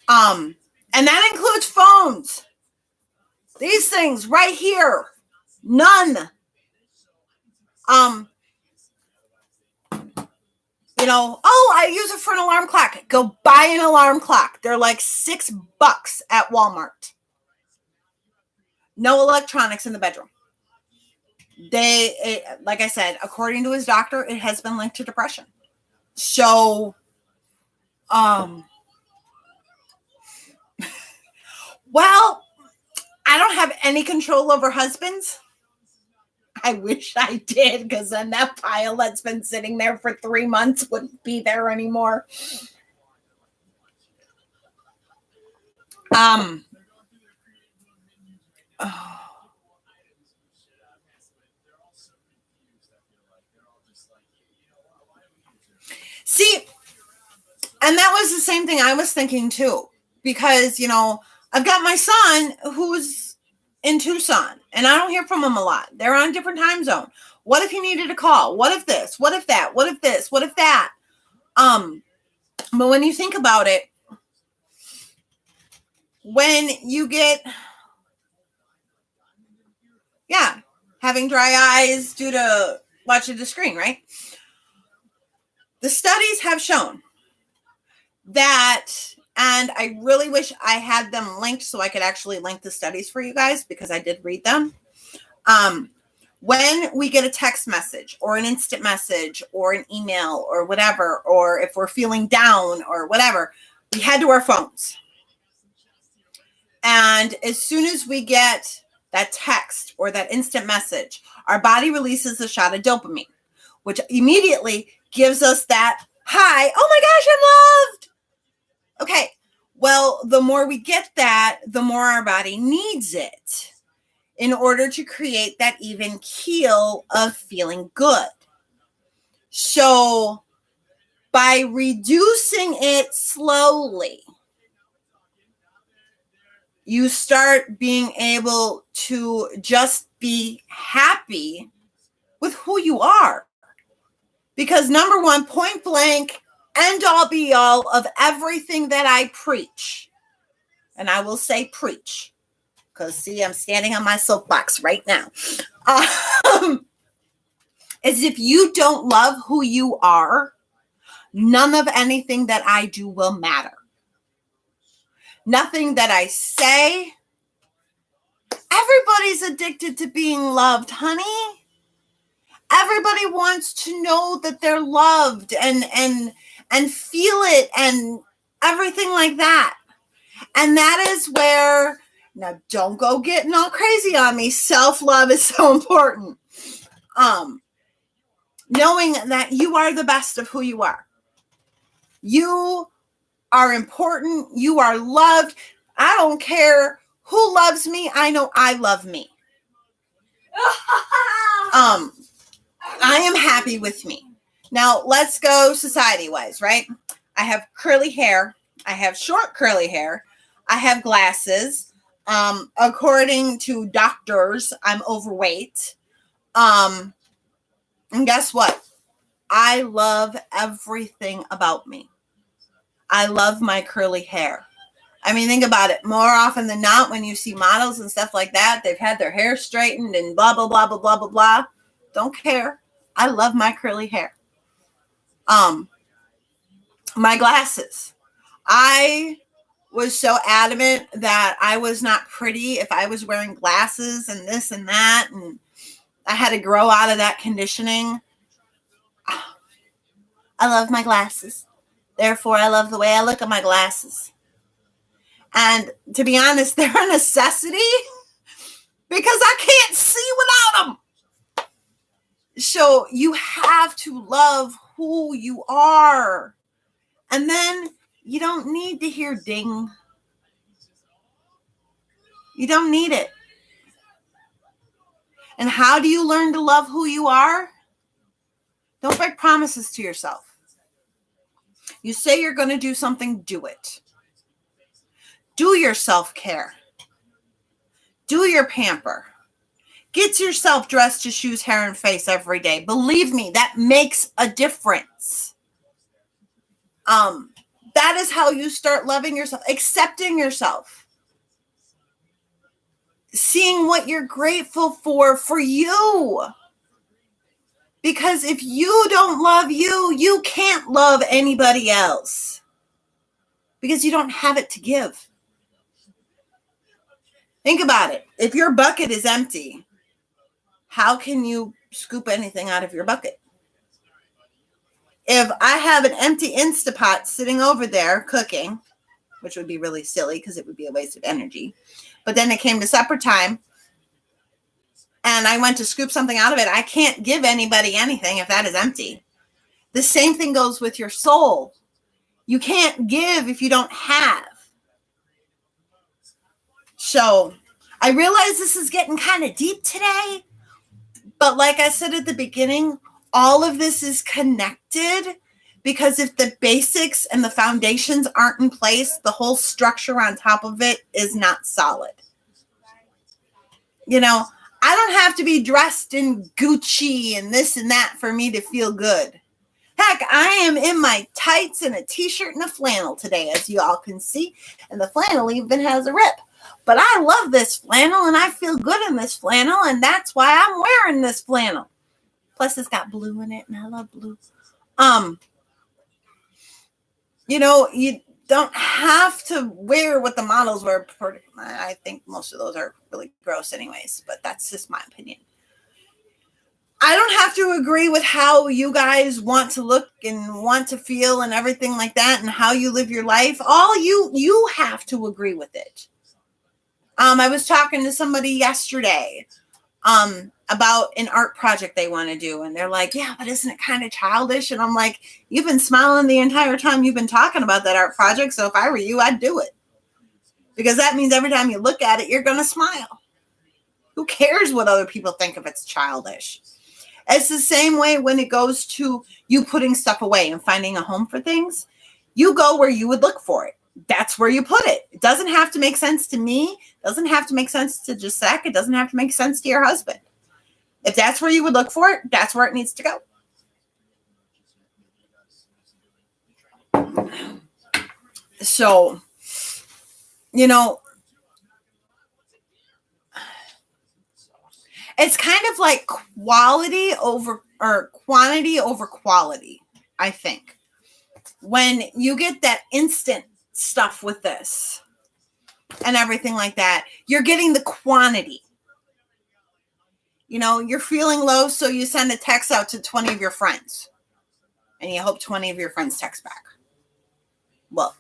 And that includes phones. These things right here. None. I use it for an alarm clock. Go buy an alarm clock. They're like $6 at Walmart. No electronics in the bedroom. Like I said, according to his doctor, it has been linked to depression. So, well, I don't have any control over husbands. I wish I did, because then that pile that's been sitting there for 3 months wouldn't be there anymore. Oh. See, and that was the same thing I was thinking too, because, I've got my son who's in Tucson and I don't hear from him a lot. They're on a different time zone. What if he needed a call? What if this? What if that? What if this? What if that? But when you think about it, when you get, having dry eyes due to watching the screen, right? The studies have shown that, and I really wish I had them linked so I could actually link the studies for you guys because I did read them. When we get a text message or an instant message or an email or whatever, or if we're feeling down or whatever, we head to our phones. And as soon as we get that text or that instant message, our body releases a shot of dopamine, which immediately gives us that high. Oh my gosh, I'm loved. Okay. Well, the more we get that, the more our body needs it in order to create that even keel of feeling good. So by reducing it slowly, you start being able to just be happy with who you are. Because number one, point blank, end all be all of everything that I preach, and I will say preach, because see, I'm standing on my soapbox right now, is if you don't love who you are, none of anything that I do will matter. Nothing that I say. Everybody's addicted to being loved, honey. Everybody wants to know that they're loved and feel it and everything like that. And that is where, now don't go getting all crazy on me. Self-love is so important. Knowing that you are the best of who you are. You are important. You are loved. I don't care who loves me. I know I love me. I am happy with me. Now, let's go society-wise, right? I have curly hair. I have short curly hair. I have glasses. According to doctors, I'm overweight. And guess what? I love everything about me. I love my curly hair. I mean, think about it. More often than not, when you see models and stuff like that, they've had their hair straightened and blah, blah, blah, blah, blah, blah, blah. Don't care. I love my curly hair. My glasses. I was so adamant that I was not pretty if I was wearing glasses and this and that, and I had to grow out of that conditioning. I love my glasses. Therefore, I love the way I look at my glasses. And to be honest, they're a necessity because I can't see without them. So you have to love who you are. And then you don't need to hear ding. You don't need it. And how do you learn to love who you are? Don't break promises to yourself. You say you're going to do something, do it. Do your self-care. Do your pamper. Get yourself dressed to shoes, hair, and face every day. Believe me, that makes a difference. That is how you start loving yourself, accepting yourself. Seeing what you're grateful for you. Because if you don't love you, you can't love anybody else. Because you don't have it to give. Think about it. If your bucket is empty, how can you scoop anything out of your bucket? If I have an empty Instapot sitting over there cooking, which would be really silly because it would be a waste of energy, but then it came to supper time and I went to scoop something out of it, I can't give anybody anything if that is empty. The same thing goes with your soul. You can't give if you don't have. So I realize this is getting kind of deep today, but like I said at the beginning, all of this is connected, because if the basics and the foundations aren't in place, the whole structure on top of it is not solid. You know, I don't have to be dressed in Gucci and this and that for me to feel good. Heck, I am in my tights and a t-shirt and a flannel today, as you all can see. And the flannel even has a rip. But I love this flannel and I feel good in this flannel. And that's why I'm wearing this flannel. Plus it's got blue in it and I love blue. You know, you don't have to wear what the models wear. I think most of those are really gross anyways, but that's just my opinion. I don't have to agree with how you guys want to look and want to feel and everything like that and how you live your life. All you have to agree with it. I was talking to somebody yesterday about an art project they want to do. And they're like, yeah, but isn't it kind of childish? And I'm like, you've been smiling the entire time you've been talking about that art project. So if I were you, I'd do it. Because that means every time you look at it, you're going to smile. Who cares what other people think if it's childish? It's the same way when it goes to you putting stuff away and finding a home for things. You go where you would look for it. That's where you put it. It doesn't have to make sense to me. It doesn't have to make sense to Gisek. It doesn't have to make sense to your husband. If that's where you would look for it, that's where it needs to go. So, you know, it's kind of like quantity over quality, I think. When you get that instant stuff with this and everything like that, you're getting the quantity. You know, you're feeling low, so you send a text out to 20 of your friends. And you hope 20 of your friends text back. Well,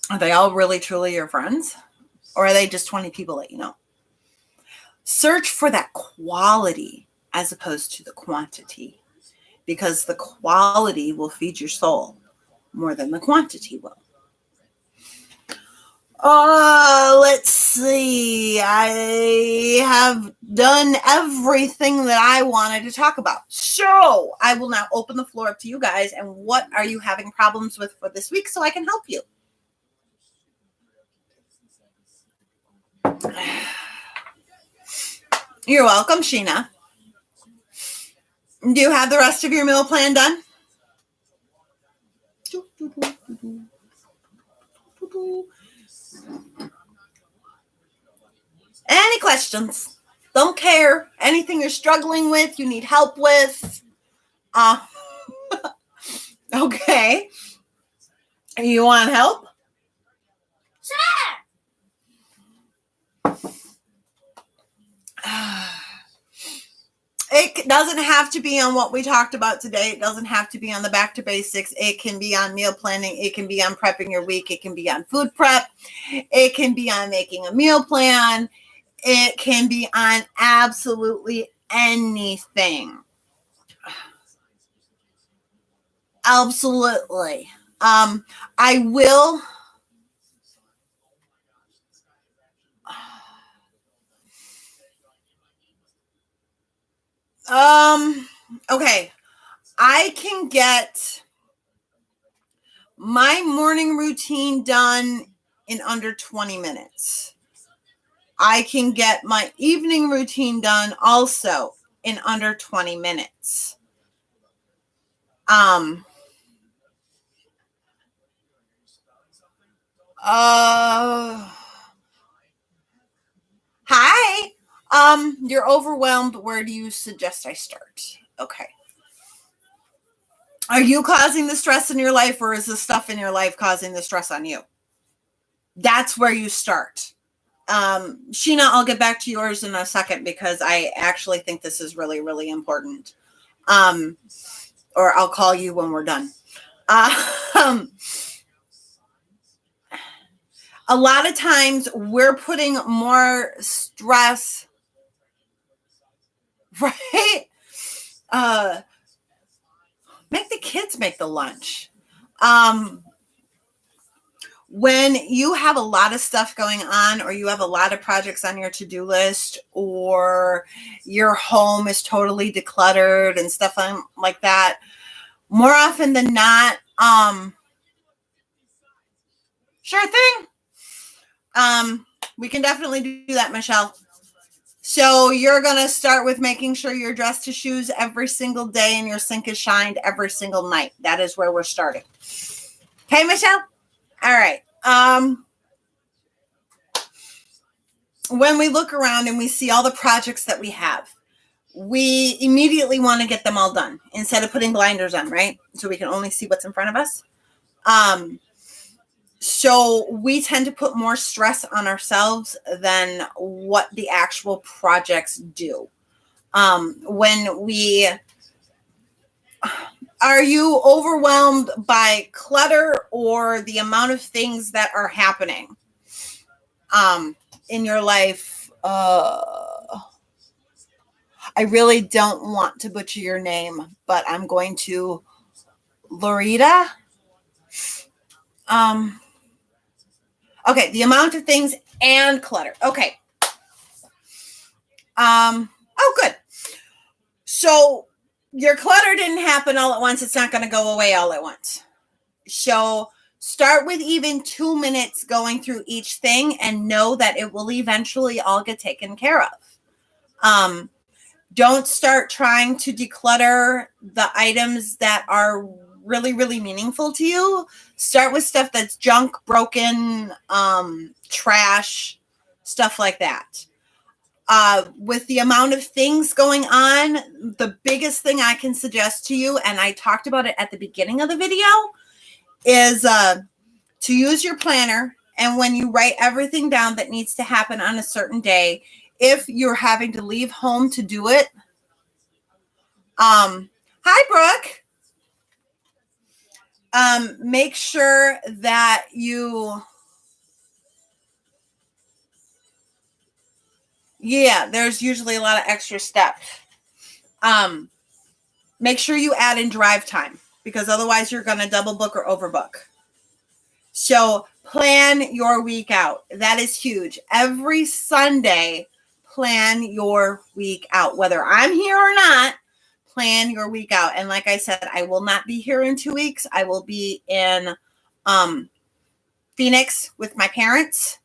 are they all really, truly your friends? Or are they just 20 people that you know? Search for that quality as opposed to the quantity. Because the quality will feed your soul more than the quantity will. Let's see. I have done everything that I wanted to talk about. So I will now open the floor up to you guys. And what are you having problems with for this week so I can help you? You're welcome, Sheena. Do you have the rest of your meal plan done? Any questions? Don't care. Anything you're struggling with, you need help with. Okay. You want help? Sure. It doesn't have to be on what we talked about today. It doesn't have to be on the back to basics. It can be on meal planning. It can be on prepping your week. It can be on food prep. It can be on making a meal plan. It can be on absolutely anything. Absolutely. I will. Okay. I can get my morning routine done in under 20 minutes. I can get my evening routine done also in under 20 minutes. Hi. You're overwhelmed. Where do you suggest I start? Okay. Are you causing the stress in your life, or is the stuff in your life causing the stress on you? That's where you start. Sheena, I'll get back to yours in a second because I actually think this is really, really important. Or I'll call you when we're done. A lot of times we're putting more stress, right? Make the kids make the lunch. When you have a lot of stuff going on, or you have a lot of projects on your to-do list, or your home is totally decluttered and stuff like that, more often than not, sure thing. We can definitely do that, Michelle. So you're going to start with making sure you're dressed to shoes every single day and your sink is shined every single night. That is where we're starting. Okay, Michelle? All right. When we look around and we see all the projects that we have, we immediately want to get them all done instead of putting blinders on, right? So we can only see what's in front of us. So we tend to put more stress on ourselves than what the actual projects do. Are you overwhelmed by clutter or the amount of things that are happening in your life? I really don't want to butcher your name, but I'm going to. Lorita? Okay, the amount of things and clutter. Okay. Oh, good. So your clutter didn't happen all at once. It's not going to go away all at once. So start with even 2 minutes going through each thing and know that it will eventually all get taken care of. Don't start trying to declutter the items that are really, really meaningful to you. Start with stuff that's junk, broken, trash, stuff like that. With the amount of things going on, the biggest thing I can suggest to you, and I talked about it at the beginning of the video, is to use your planner. And when you write everything down that needs to happen on a certain day, if you're having to leave home to do it, hi, Brooke. Make sure that there's usually a lot of extra steps. Make sure you add in drive time, because otherwise you're going to double book or overbook. So plan your week out. That is huge. Every Sunday, plan your week out. Whether I'm here or not, plan your week out. And like I said, I will not be here in 2 weeks. I will be in Phoenix with my parents.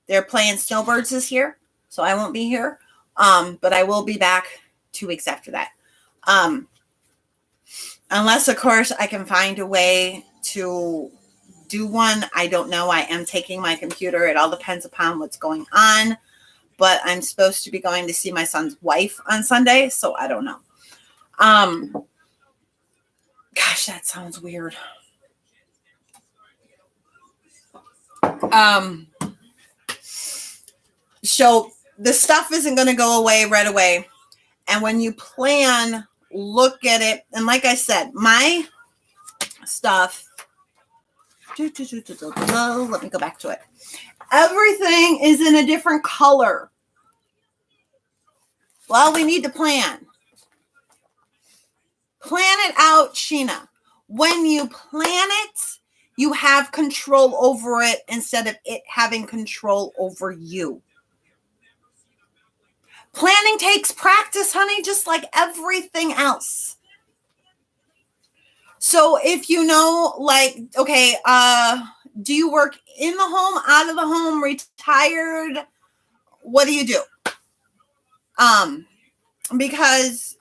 They're playing snowbirds this year, so I won't be here. But I will be back 2 weeks after that. Unless, of course, I can find a way to do one. I don't know. I am taking my computer. It all depends upon what's going on. But I'm supposed to be going to see my son's wife on Sunday, so I don't know. Gosh, that sounds weird. So the stuff isn't going to go away right away. And when you plan, look at it. And like I said, my stuff, let me go back to it. Everything is in a different color. Well, we need to plan. Plan it out, Sheena. When you plan it, you have control over it instead of it having control over you. Planning takes practice, honey, just like everything else. So if you know, like, okay, do you work in the home, out of the home, retired? What do you do? Because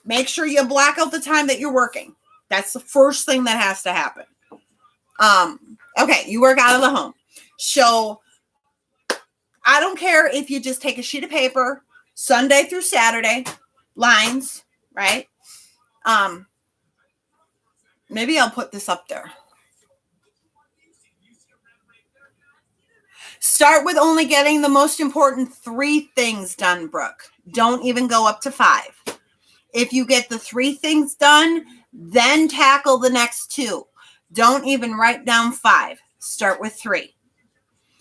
make sure you block out the time that you're working. That's the first thing that has to happen. Okay, you work out of the home. So I don't care if you just take a sheet of paper, Sunday through Saturday, lines, right? Maybe I'll put this up there. Start with only getting the most important 3 things done, Brooke. Don't even go up to 5. If you get the 3 things done, then tackle the next 2. Don't even write down 5. Start with 3.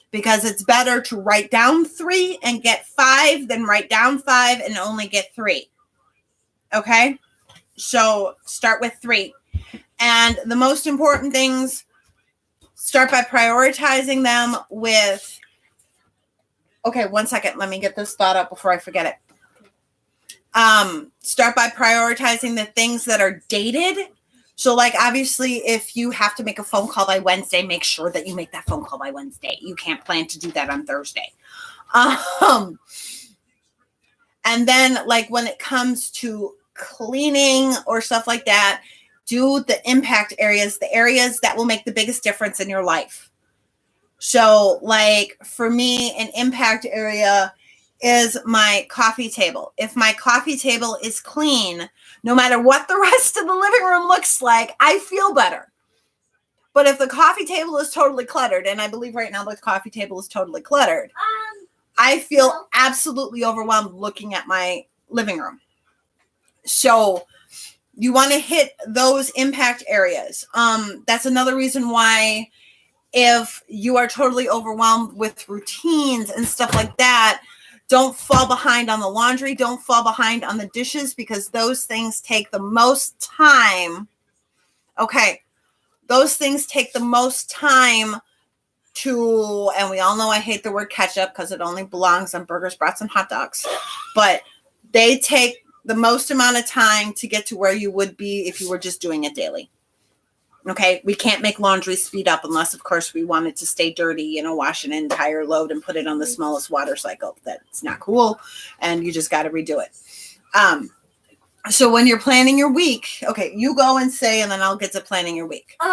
Because it's better to write down 3 and get 5 than write down 5 and only get 3. Okay? So start with 3. And the most important things Start by prioritizing them with, okay, 1 second. Let me get this thought up before I forget it. Start by prioritizing the things that are dated. So like, obviously, if you have to make a phone call by Wednesday, make sure that you make that phone call by Wednesday. You can't plan to do that on Thursday. And then like when it comes to cleaning or stuff like that, do the impact areas, the areas that will make the biggest difference in your life. So like for me, an impact area is my coffee table. If my coffee table is clean, no matter what the rest of the living room looks like, I feel better. But if the coffee table is totally cluttered, and I believe right now the coffee table is totally cluttered, I feel absolutely overwhelmed looking at my living room. So you want to hit those impact areas. That's another reason why if you are totally overwhelmed with routines and stuff like that, don't fall behind on the laundry. Don't fall behind on the dishes, because those things take the most time. Okay. Those things take the most time to, and we all know I hate the word ketchup because it only belongs on burgers, brats, and hot dogs. But they take the most amount of time to get to where you would be if you were just doing it daily. Okay, we can't make laundry speed up unless, of course, we want it to stay dirty, wash an entire load and put it on the smallest water cycle. That's not cool, and you just got to redo it. So when you're planning your week, okay, you go and say, and then I'll get to planning your week. If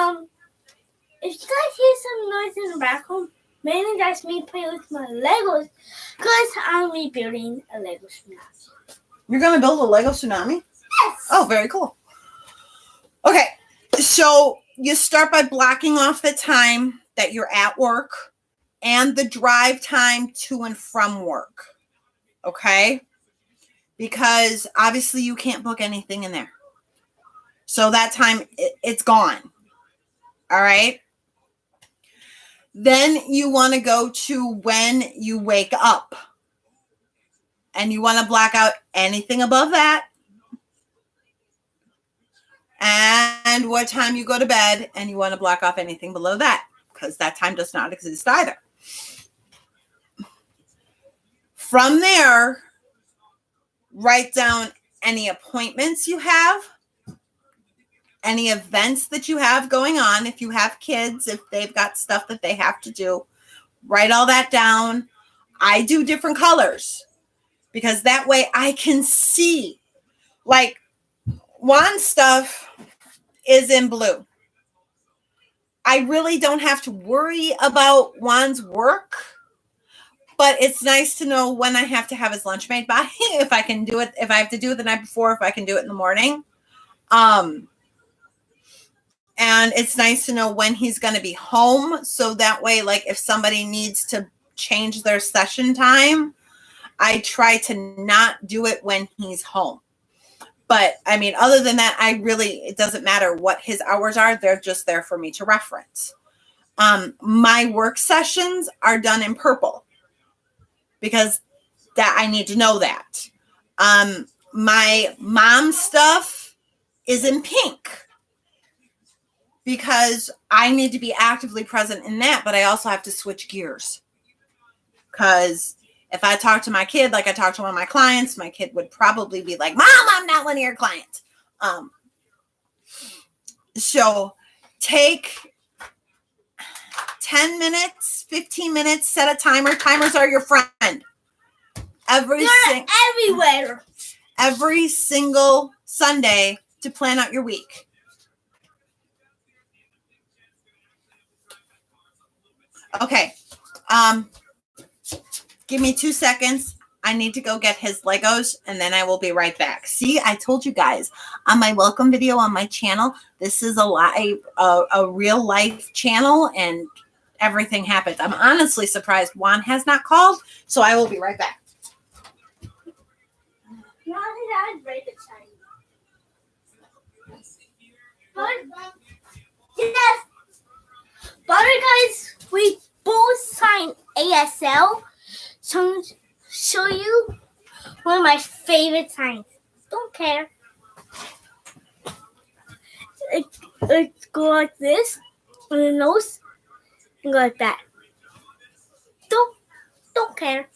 you guys hear some noise in the background, mainly that's me playing with my Legos, because I'm rebuilding a Lego tsunami. You're going to build a Lego tsunami? Yes. Oh, very cool. Okay, so you start by blocking off the time that you're at work and the drive time to and from work. Okay? Because obviously you can't book anything in there. So that time, it's gone. All right? Then you want to go to when you wake up. And you want to block out anything above that. And what time you go to bed, and you want to block off anything below that, because that time does not exist either. From there, write down any appointments you have, any events that you have going on. If you have kids, if they've got stuff that they have to do, write all that down. I do different colors because that way I can see. Like, Juan's stuff is in blue. I really don't have to worry about Juan's work, but it's nice to know when I have to have his lunch made by, if I can do it, if I have to do it the night before, if I can do it in the morning. And it's nice to know when he's going to be home. So that way, like if somebody needs to change their session time, I try to not do it when he's home. But I mean, other than that, it doesn't matter what his hours are. They're just there for me to reference. My work sessions are done in purple because that I need to know that. My mom's stuff is in pink because I need to be actively present in that, but I also have to switch gears. Because if I talk to my kid like I talk to one of my clients, my kid would probably be like, Mom, I'm not one of your clients. So take 10 minutes, 15 minutes, set a timer. Timers are your friend. Everywhere. Every single Sunday to plan out your week. Okay. Give me 2 seconds. I need to go get his Legos, and then I will be right back. See, I told you guys on my welcome video on my channel, this is a real life channel, and everything happens. I'm honestly surprised Juan has not called, so I will be right back. Yes. But guys, we both signed ASL. So show you one of my favorite signs. Don't care. It go like this on the nose. and go like that. Don't care.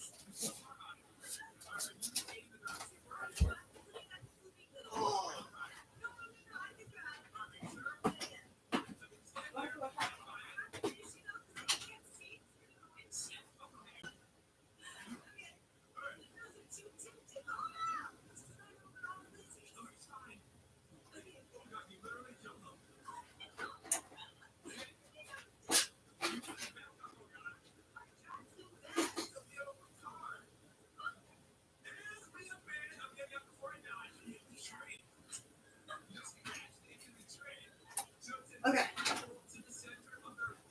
Okay.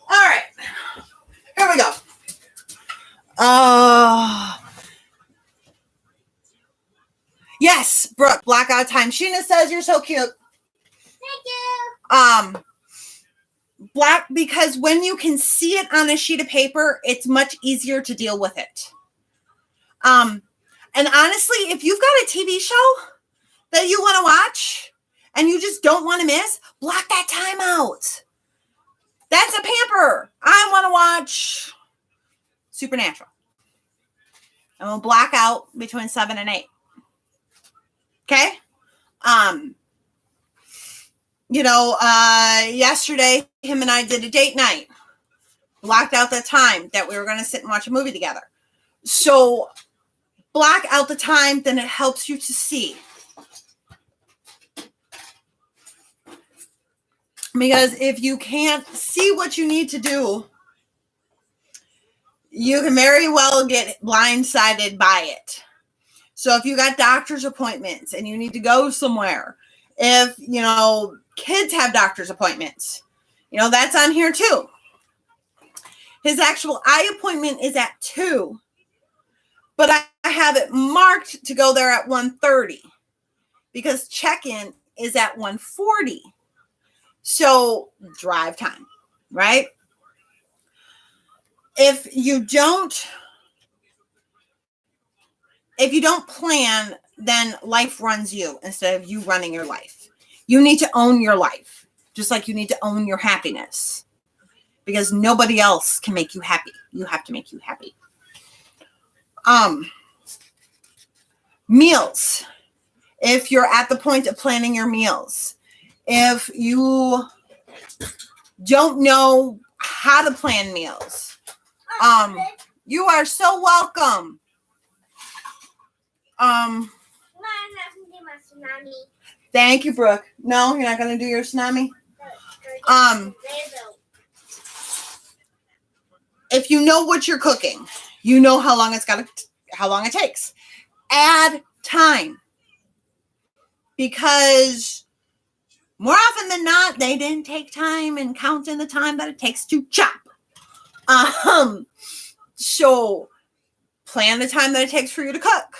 All right. Here we go. Yes, Brooke, blackout time. Sheena says you're so cute. Thank you. Black, because when you can see it on a sheet of paper, it's much easier to deal with it. And honestly, if you've got a TV show that you want to watch and you just don't want to miss, block that time out. That's a pamper. I want to watch Supernatural. And we'll black out between 7 and 8. Okay? Yesterday, him and I did a date night. Blocked out the time that we were going to sit and watch a movie together. So, block out the time, then it helps you to see. Because if you can't see what you need to do, you can very well get blindsided by it. So if you got doctor's appointments and you need to go somewhere, if, kids have doctor's appointments, that's on here too. His actual eye appointment is at 2, but I have it marked to go there at 1:30 because check-in is at 1:40. So drive time, right? If you don't plan, then life runs you instead of you running your life. You need to own your life, just like you need to own your happiness, because nobody else can make you happy. You have to make you happy. Meals. If you're at the point of planning your meals, if you don't know how to plan meals, you are so welcome. Thank you, Brooke. No, you're not going to do your tsunami? If you know what you're cooking, you know how long it takes. Add time. Because more often than not, they didn't take time and count in the time that it takes to chop. So plan the time that it takes for you to cook.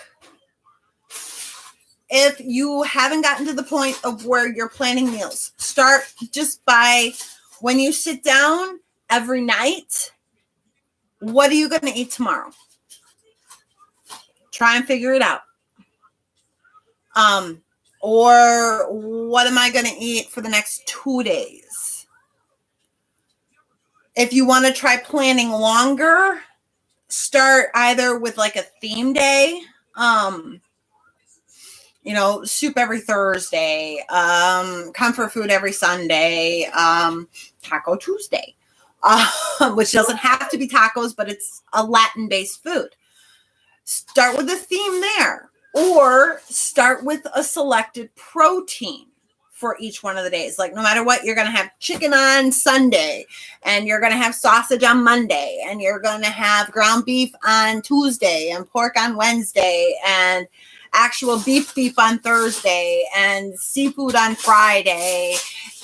If you haven't gotten to the point of where you're planning meals, start just by when you sit down every night, what are you going to eat tomorrow? Try and figure it out. Or what am I going to eat for the next 2 days? If you want to try planning longer, start either with like a theme day, soup every Thursday, comfort food every Sunday, Taco Tuesday, which doesn't have to be tacos, but it's a Latin-based food. Start with a theme there, or start with a selected protein for each one of the days. Like no matter what, you're going to have chicken on Sunday, and you're going to have sausage on Monday, and you're going to have ground beef on Tuesday, and pork on Wednesday, and actual beef on Thursday, and seafood on Friday,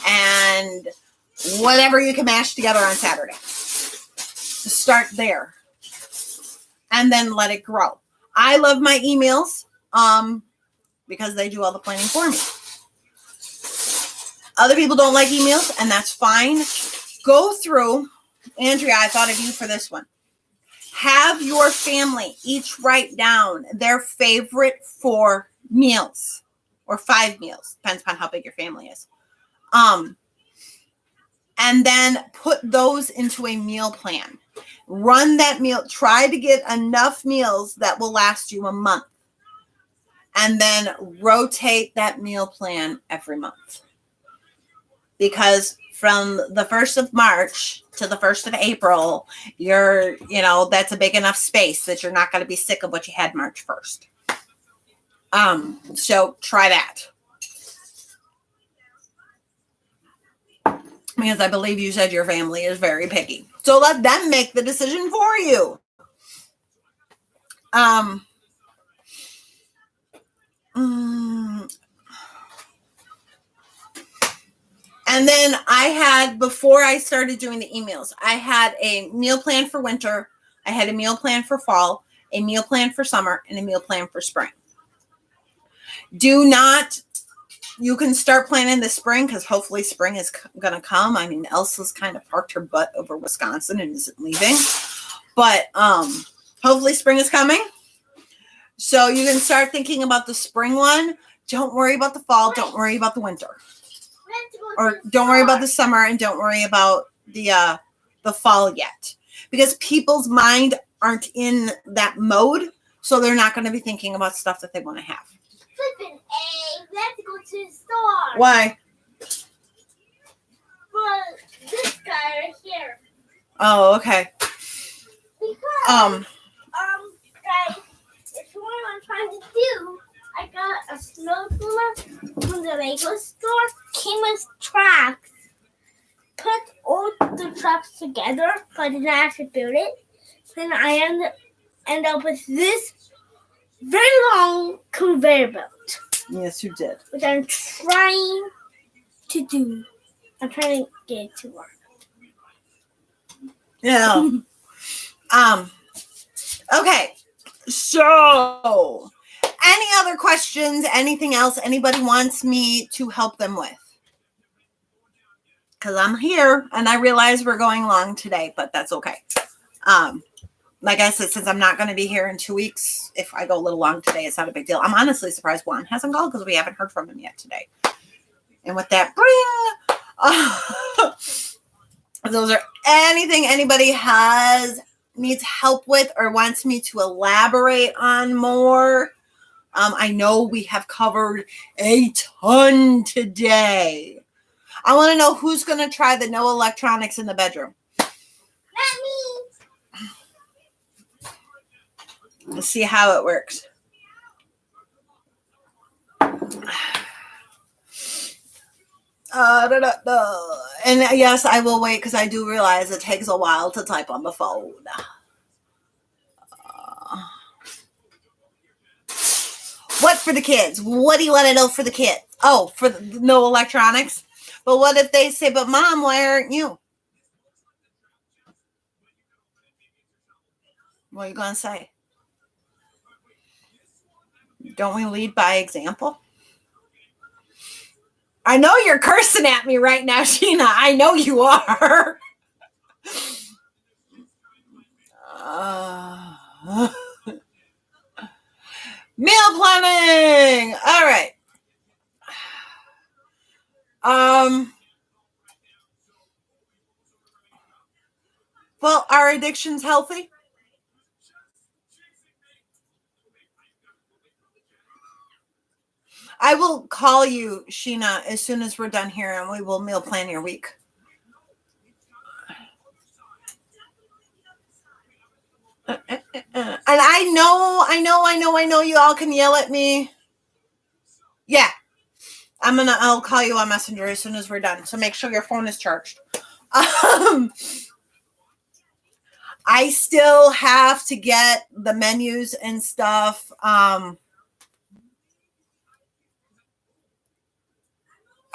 and whatever you can mash together on Saturday. Start there and then let it grow. I love my emails because they do all the planning for me. Other people don't like emails, and that's fine. Go through. Andrea, I thought of you for this one. Have your family each write down their favorite 4 meals or 5 meals. Depends upon how big your family is. and then put those into a meal plan. Run that meal. Try to get enough meals that will last you a month. And then rotate that meal plan every month. Because from the 1st of March to the 1st of April, that's a big enough space that you're not going to be sick of what you had March 1st. So try that. Because I believe you said your family is very picky. So let them make the decision for you. And then I had, before I started doing the emails, I had a meal plan for winter. I had a meal plan for fall, a meal plan for summer, and a meal plan for spring. You can start planning the spring because hopefully spring is going to come. I mean, Elsa's kind of parked her butt over Wisconsin and isn't leaving. But hopefully spring is coming. So you can start thinking about the spring one. Don't worry about the fall. Don't worry about the winter. Or don't worry about the summer and don't worry about the fall yet. Because people's mind aren't in that mode. So they're not going to be thinking about stuff that they want to have. Flippin' A, we have to go to the store. Why? For this guy right here. Oh, okay. Because, guys, if you know what I'm trying to do, I got a snow cooler from the Lego store. Came with tracks. Put all the tracks together, but I didn't actually build it. Then I end up with this very long conveyor belt. Yes, you did. Which I'm trying to do. I'm trying to get it to work. Yeah. Okay. So, any other questions? Anything else anybody wants me to help them with? Because I'm here and I realize we're going long today, but that's okay. Like I said, since I'm not going to be here in 2 weeks, if I go a little long today, it's not a big deal. I'm honestly surprised Juan hasn't called because we haven't heard from him yet today. And with that, those are anything anybody needs help with or wants me to elaborate on more. I know we have covered a ton today. I want to know who's going to try the no electronics in the bedroom. Not me. Let's see how it works. And yes, I will wait because I do realize it takes a while to type on the phone. What for the kids? What do you want to know for the kids? Oh, for no electronics? But what if they say, but Mom, why aren't you? What are you going to say? Don't we lead by example? I know you're cursing at me right now, Sheena. I know you are. Meal planning. All right. Well, are addictions healthy? I will call you, Sheena, as soon as we're done here, and we will meal plan your week. And I know you all can yell at me. Yeah. I'll call you on Messenger as soon as we're done. So make sure your phone is charged. I still have to get the menus and stuff. All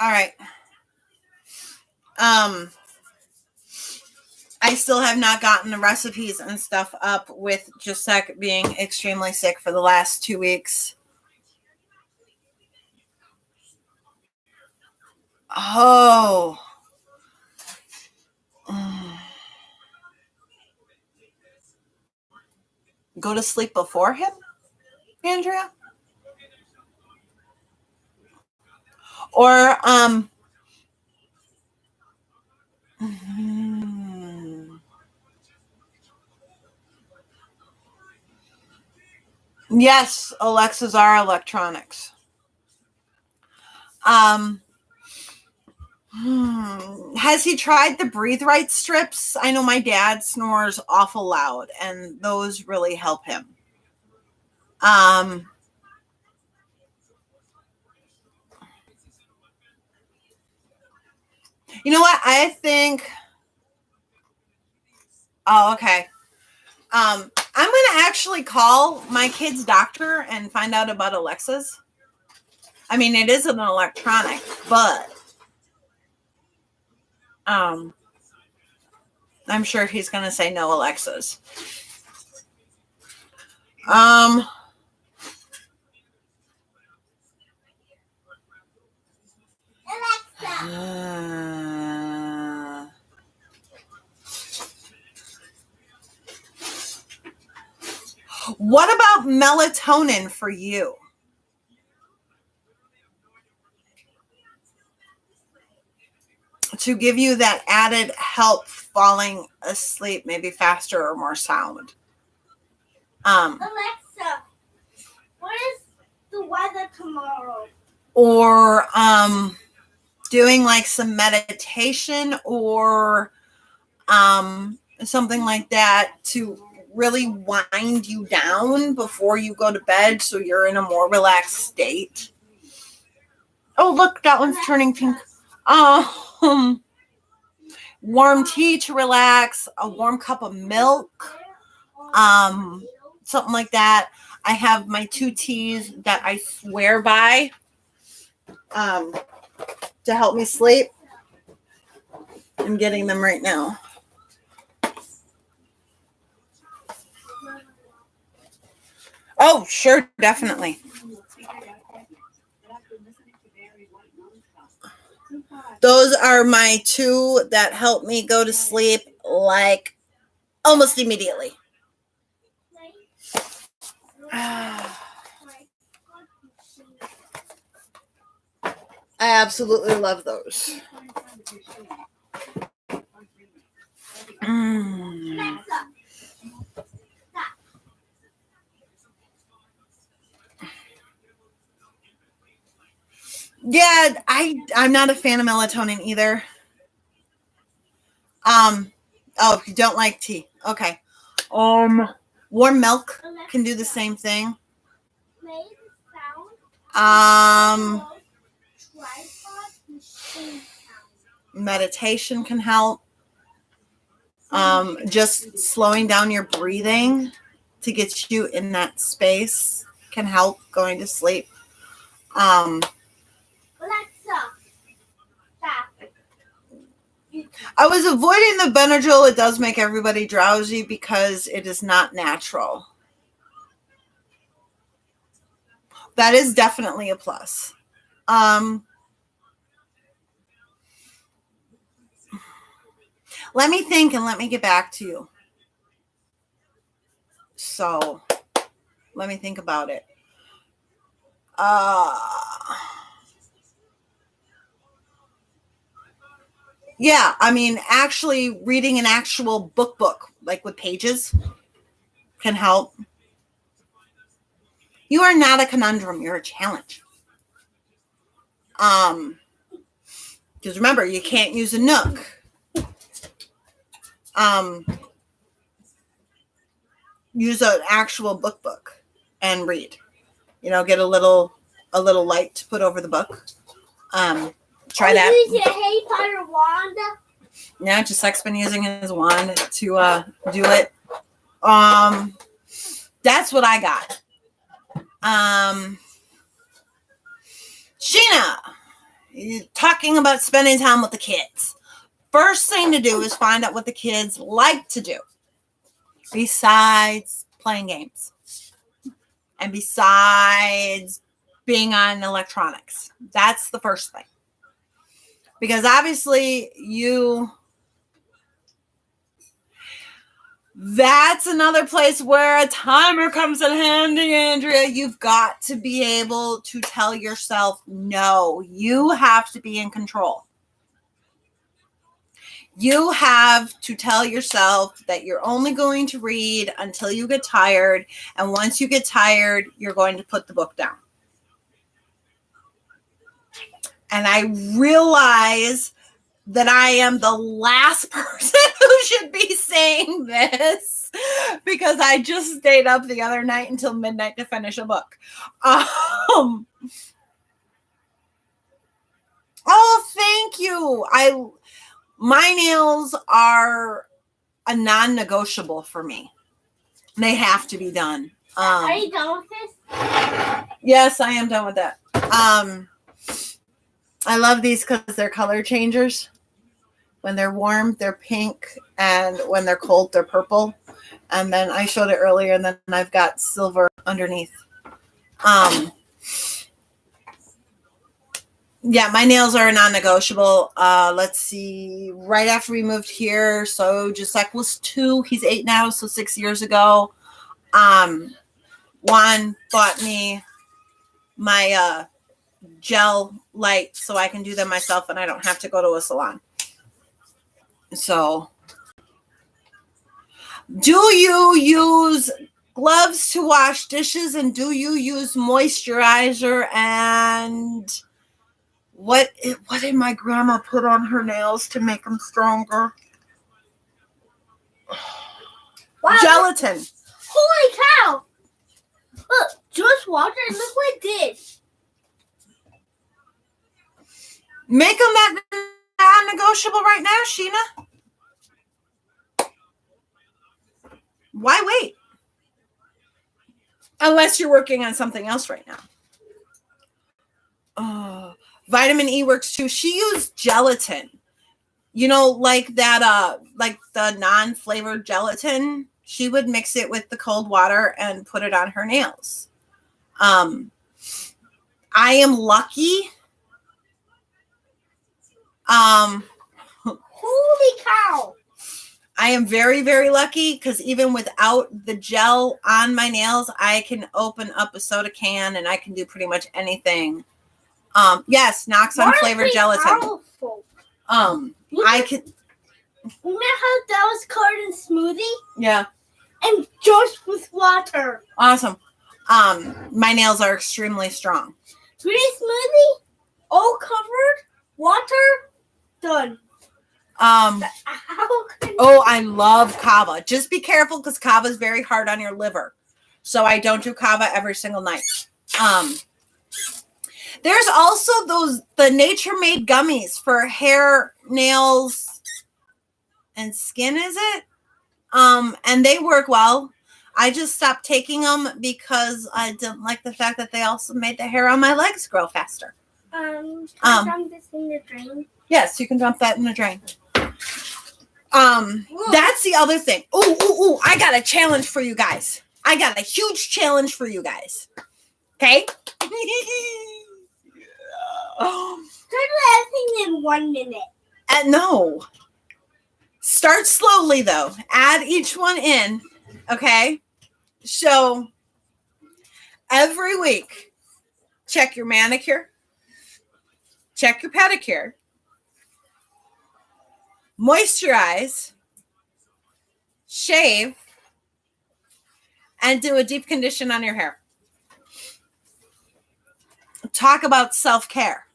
right. I still have not gotten the recipes and stuff up with Jacek being extremely sick for the last 2 weeks. Oh. Go to sleep before him, Andrea? Or Yes, Alexas are electronics. Has he tried the breathe right strips? I know my dad snores awful loud, and those really help him. You know what? I think. Oh, okay. I'm going to actually call my kid's doctor and find out about Alexas. I mean, it is an electronic, but I'm sure he's going to say no Alexas. What about melatonin for you? To give you that added help falling asleep, maybe faster or more sound. Alexa, what is the weather tomorrow? Or doing like some meditation or something like that to really wind you down before you go to bed so you're in a more relaxed state. Oh, look, that one's turning pink. Warm tea to relax, a warm cup of milk, something like that. I have my 2 teas that I swear by to help me sleep. I'm getting them right now. Oh, sure, definitely. Those are my 2 that help me go to sleep like almost immediately. I absolutely love those. Yeah, I'm not a fan of melatonin either. Oh, you don't like tea. Okay. Warm milk can do the same thing. Meditation can help. Just slowing down your breathing to get you in that space can help going to sleep. Alexa, stop. I was avoiding the Benadryl. It does make everybody drowsy because it is not natural. That is definitely a plus. Let me think and let me get back to you. So, let me think about it. Yeah, I mean, actually reading an actual book, like with pages, can help. You are not a conundrum. You're a challenge. Because remember, you can't use a Nook. Use an actual book and read. You know, get a little light to put over the book. Try that. Use your Harry Potter wand. Yeah, Jasek's been using his wand to do it. That's what I got. Sheena, talking about spending time with the kids. First thing to do is find out what the kids like to do besides playing games and besides being on electronics. That's the first thing. Because obviously that's another place where a timer comes in handy, Andrea. You've got to be able to tell yourself no. You have to be in control. You have to tell yourself that you're only going to read until you get tired. And once you get tired, you're going to put the book down. And I realize that I am the last person who should be saying this because I just stayed up the other night until midnight to finish a book. Oh, thank you. My nails are a non-negotiable for me. They have to be done. Are you done with this? Yes, I am done with that. I love these because they're color changers. When they're warm, they're pink, and when they're cold, they're purple. And then I showed it earlier, and then I've got silver underneath. Yeah, my nails are non-negotiable. Let's see. Right after we moved here, so Jacek was 2. He's 8 now, so 6 years ago. Juan bought me my gel light so I can do them myself and I don't have to go to a salon. So, do you use gloves to wash dishes, and do you use moisturizer? And what did my grandma put on her nails to make them stronger? Wow, Gelatin. Holy cow! Look, just water and look what it did. Make them that non-negotiable right now, Sheena. Why wait? Unless you're working on something else right now. Oh, vitamin E works too. She used gelatin. You know, like that, like the non-flavored gelatin. She would mix it with the cold water and put it on her nails. I am lucky. Holy cow! I am very, very lucky because even without the gel on my nails, I can open up a soda can and I can do pretty much anything. Yes, Knox on flavored gelatin. Powerful. I can. Remember how that was covered in smoothie? Yeah. And just with water. Awesome. My nails are extremely strong. Smoothie, all covered, water, done. I love kava. Just be careful because kava is very hard on your liver. So I don't do kava every single night. There's also the Nature Made gummies for hair, nails, and skin, is it? And they work well. I just stopped taking them because I didn't like the fact that they also made the hair on my legs grow faster. Can I dump this in the drain? Yes, you can dump that in the drain. That's the other thing. Ooh, I got a challenge for you guys. I got a huge challenge for you guys. Okay? Start laughing in 1 minute. No. Start slowly, though. Add each one in. Okay? So, every week, check your manicure. Check your pedicure. Moisturize. Shave. And do a deep condition on your hair. Talk about self-care.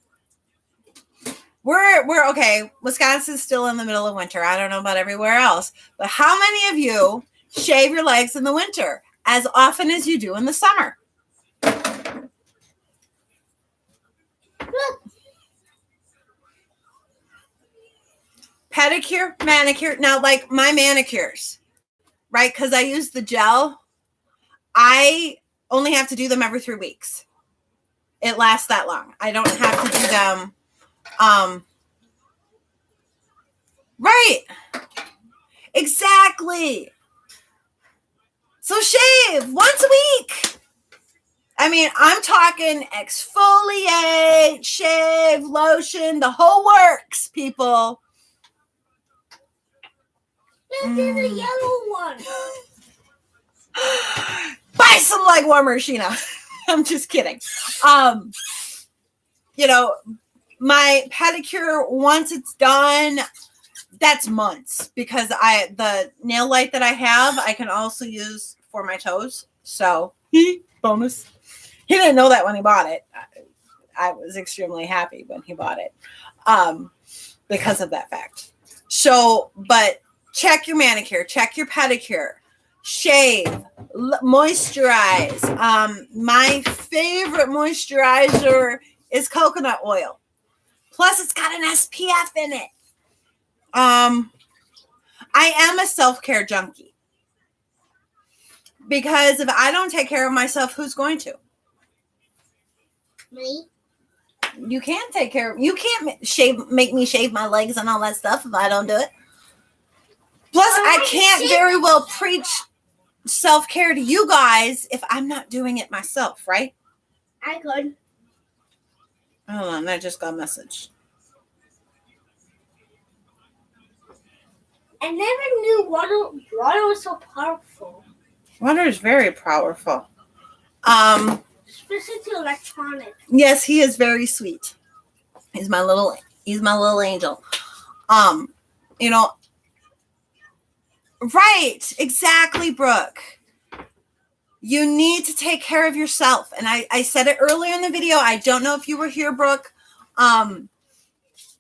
We're okay. Wisconsin's still in the middle of winter. I don't know about everywhere else, but how many of you shave your legs in the winter as often as you do in the summer? Pedicure, manicure. Now, like my manicures, right? Because I use the gel. I only have to do them every 3 weeks. It lasts that long. I don't have to do them. Right. Exactly. So shave once a week. I mean, I'm talking exfoliate, shave, lotion, the whole works, people. This is a yellow one. Buy some leg warmer, Sheena. I'm just kidding. You know, my pedicure, once it's done, That's months, because the nail light that I have, I can also use for my toes. So bonus. He didn't know that when he bought it. I was extremely happy when he bought it, because of that fact. So, but check your manicure, check your pedicure, shave, moisturize. My favorite moisturizer is coconut oil. Plus, it's got an SPF in it. I am a self-care junkie, because if I don't take care of myself, who's going to? Me? You can't take care of, you can't make me shave my legs and all that stuff if I don't do it. Plus, I can't very well preach self-care to you guys if I'm not doing it myself, right? I could. Hold on, I just got a message. I never knew water was so powerful. Water is very powerful. Especially to electronics. Yes, he is very sweet. He's my little angel. You know, right, exactly, Brooke. You need to take care of yourself. And I said it earlier in the video. I don't know if you were here, Brooke.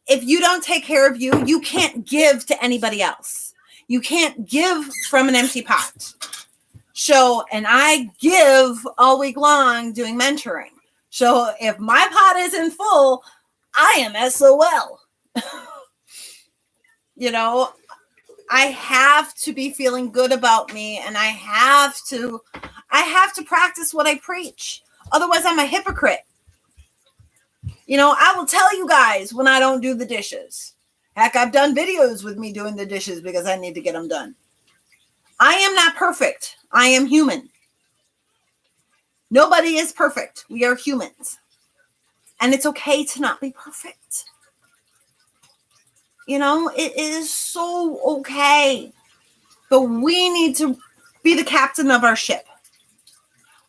If you don't take care of you, you can't give to anybody else. You can't give from an empty pot. So, and I give all week long doing mentoring. So if my pot isn't full, I am SOL. You know, I have to be feeling good about me, and I have to practice what I preach. Otherwise, I'm a hypocrite. You know, I will tell you guys when I don't do the dishes. Heck, I've done videos with me doing the dishes because I need to get them done. I am not perfect. I am human. Nobody is perfect. We are humans. And it's okay to not be perfect. You know, it is so okay. But we need to be the captain of our ship.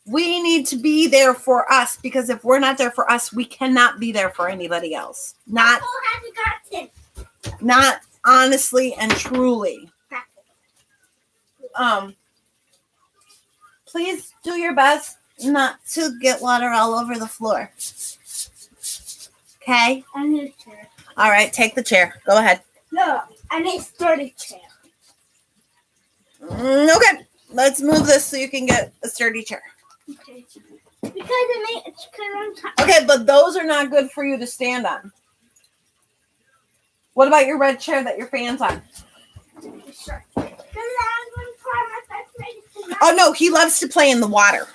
We need to be there for us, because if we're not there for us, we cannot be there for anybody else. Not honestly and truly. Please do your best not to get water all over the floor. Okay? I need a chair. All right, take the chair. Go ahead. No, I need a sturdy chair. Okay, let's move this so you can get a sturdy chair. Okay. Because it's on top. Okay, but those are not good for you to stand on. What about your red chair that your fan's on? Sure. Oh, no, he loves to play in the water.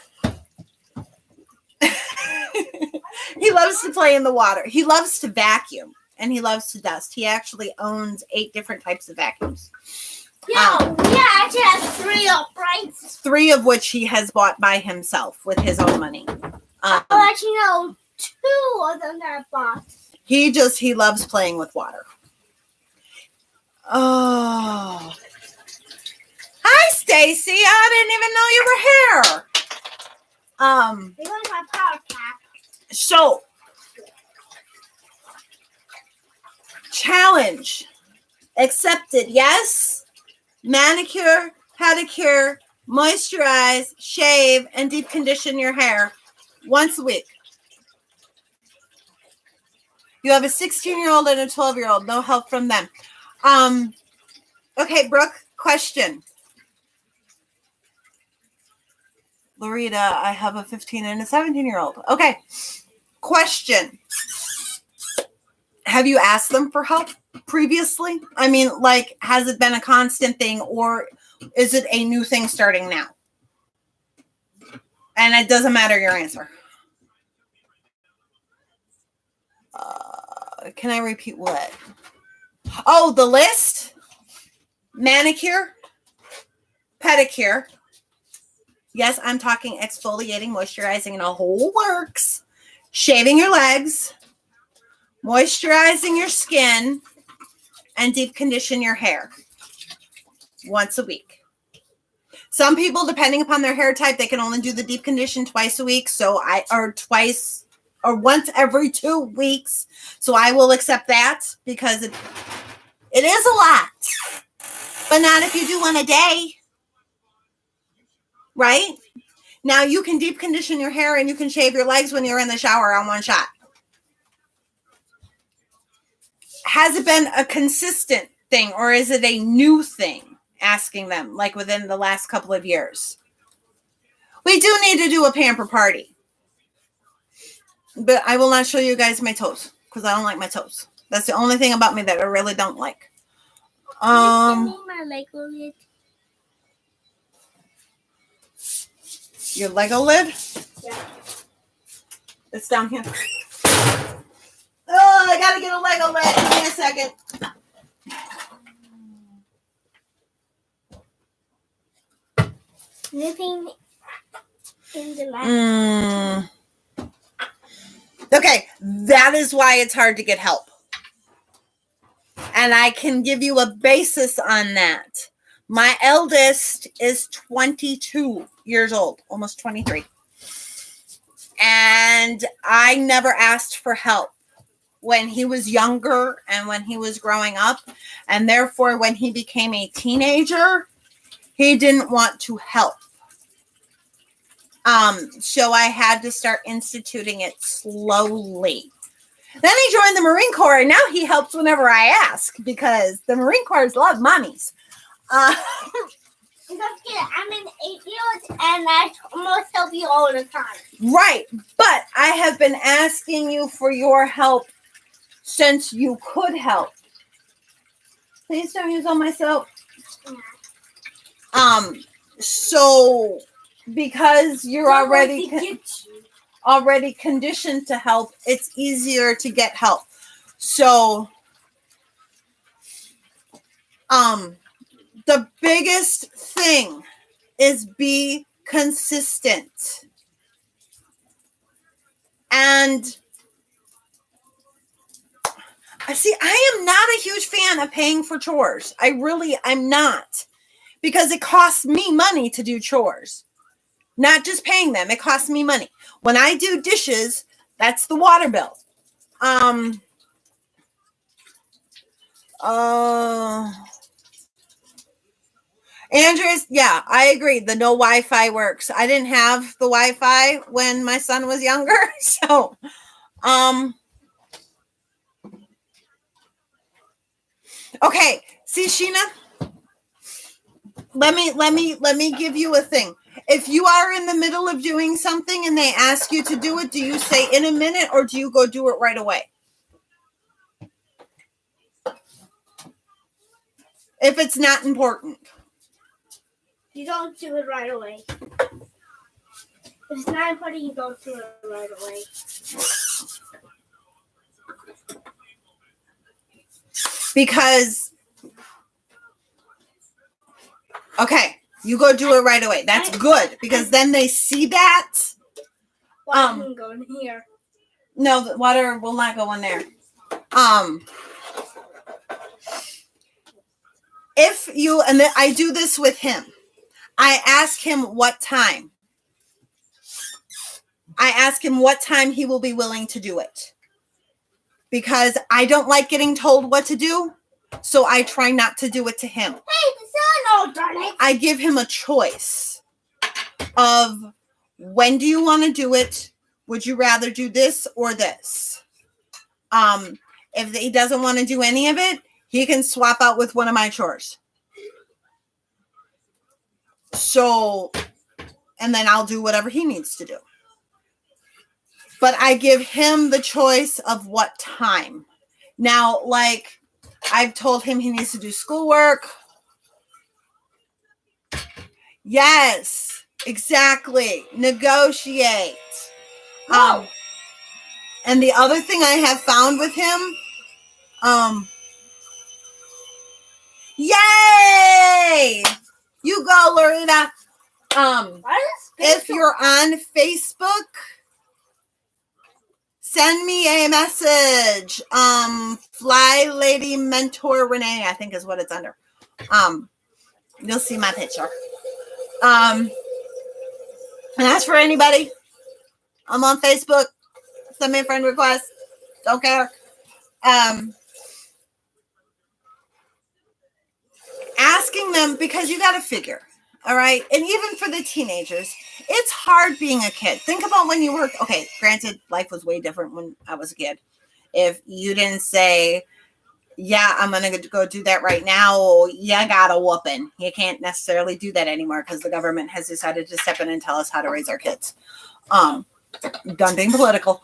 He loves to play in the water. He loves to vacuum, and he loves to dust. He actually owns 8 different types of vacuums. Yeah, actually has 3 uprights. 3 of which he has bought by himself with his own money. Actually, no, 2 of them that I bought. He loves playing with water. Oh. Hi, Stacy. I didn't even know you were here. Because my power pack. So, challenge accepted. Yes. Manicure, pedicure, moisturize, shave, and deep condition your hair once a week. You have a 16-year-old and a 12-year-old. No help from them. Okay, Brooke, question. Loretta, I have a 15 and a 17-year-old. Okay, question. Have you asked them for help previously? I mean, like, has it been a constant thing, or is it a new thing starting now? And it doesn't matter your answer. Can I repeat what? Oh, the list? Manicure, pedicure. Yes, I'm talking exfoliating, moisturizing, and a whole works. Shaving your legs, moisturizing your skin, and deep condition your hair once a week. Some people, depending upon their hair type, they can only do the deep condition twice a week. Or once every 2 weeks. So I will accept that, because It is a lot, but not if you do one a day, right? Now you can deep condition your hair and you can shave your legs when you're in the shower on one shot. Has it been a consistent thing or is it a new thing? Asking them like within the last couple of years. We do need to do a pamper party. But I will not show you guys my toes because I don't like my toes. That's the only thing about me that I really don't like. My Lego lid. Your Lego lid? Yeah. It's down here. Oh, I gotta get a Lego lid. Give me a second. Nothing in the lab. Okay, that is why it's hard to get help. And I can give you a basis on that. My eldest is 22 years old, almost 23. And I never asked for help when he was younger and when he was growing up. And therefore, when he became a teenager, he didn't want to help. So I had to start instituting it slowly. Then he joined the Marine Corps, and now he helps whenever I ask because the Marine Corps love mummies. I'm an 8-year-old, and I almost help you all the time. Right, but I have been asking you for your help since you could help. Please don't use all my soap. So because you're already conditioned to help, it's easier to get help. So the biggest thing is be consistent. And see, I am not a huge fan of paying for chores. I'm not. Because it costs me money to do chores. Not just paying them, it costs me money. When I do dishes, that's the water bill. Andrews, yeah, I agree. The no Wi-Fi works. I didn't have the Wi-Fi when my son was younger, so okay. See, Sheena, let me give you a thing. If you are in the middle of doing something and they ask you to do it, do you say in a minute or do you go do it right away? If it's not important. You don't do it right away. If it's not important, you don't do it right away. Because, okay, you go do it right away. That's good because then they see that. Water can go in here. No, the water will not go in there. If you, and I do this with him, I ask him what time. I ask him what time he will be willing to do it. Because I don't like getting told what to do, so I try not to do it to him. Hey, the sun, oh darn it. I give him a choice of when do you want to do it? Would you rather do this or this? If he doesn't want to do any of it, he can swap out with one of my chores. So, and then I'll do whatever he needs to do. But I give him the choice of what time. Now, like, I've told him he needs to do schoolwork. Yes, exactly. Negotiate. And the other thing I have found with him, yay! You go, Lorena. If you're on Facebook, send me a message. Fly Lady Mentor Renee, I think is what it's under. You'll see my picture. And as for anybody, I'm on Facebook. Send me a friend request. Don't care. asking them, because you got to figure, all right? And even for the teenagers, it's hard being a kid. Think about when you were, okay, granted, life was way different when I was a kid. If you didn't say, yeah, I'm going to go do that right now, you got a whooping. You can't necessarily do that anymore because the government has decided to step in and tell us how to raise our kids. Done being political.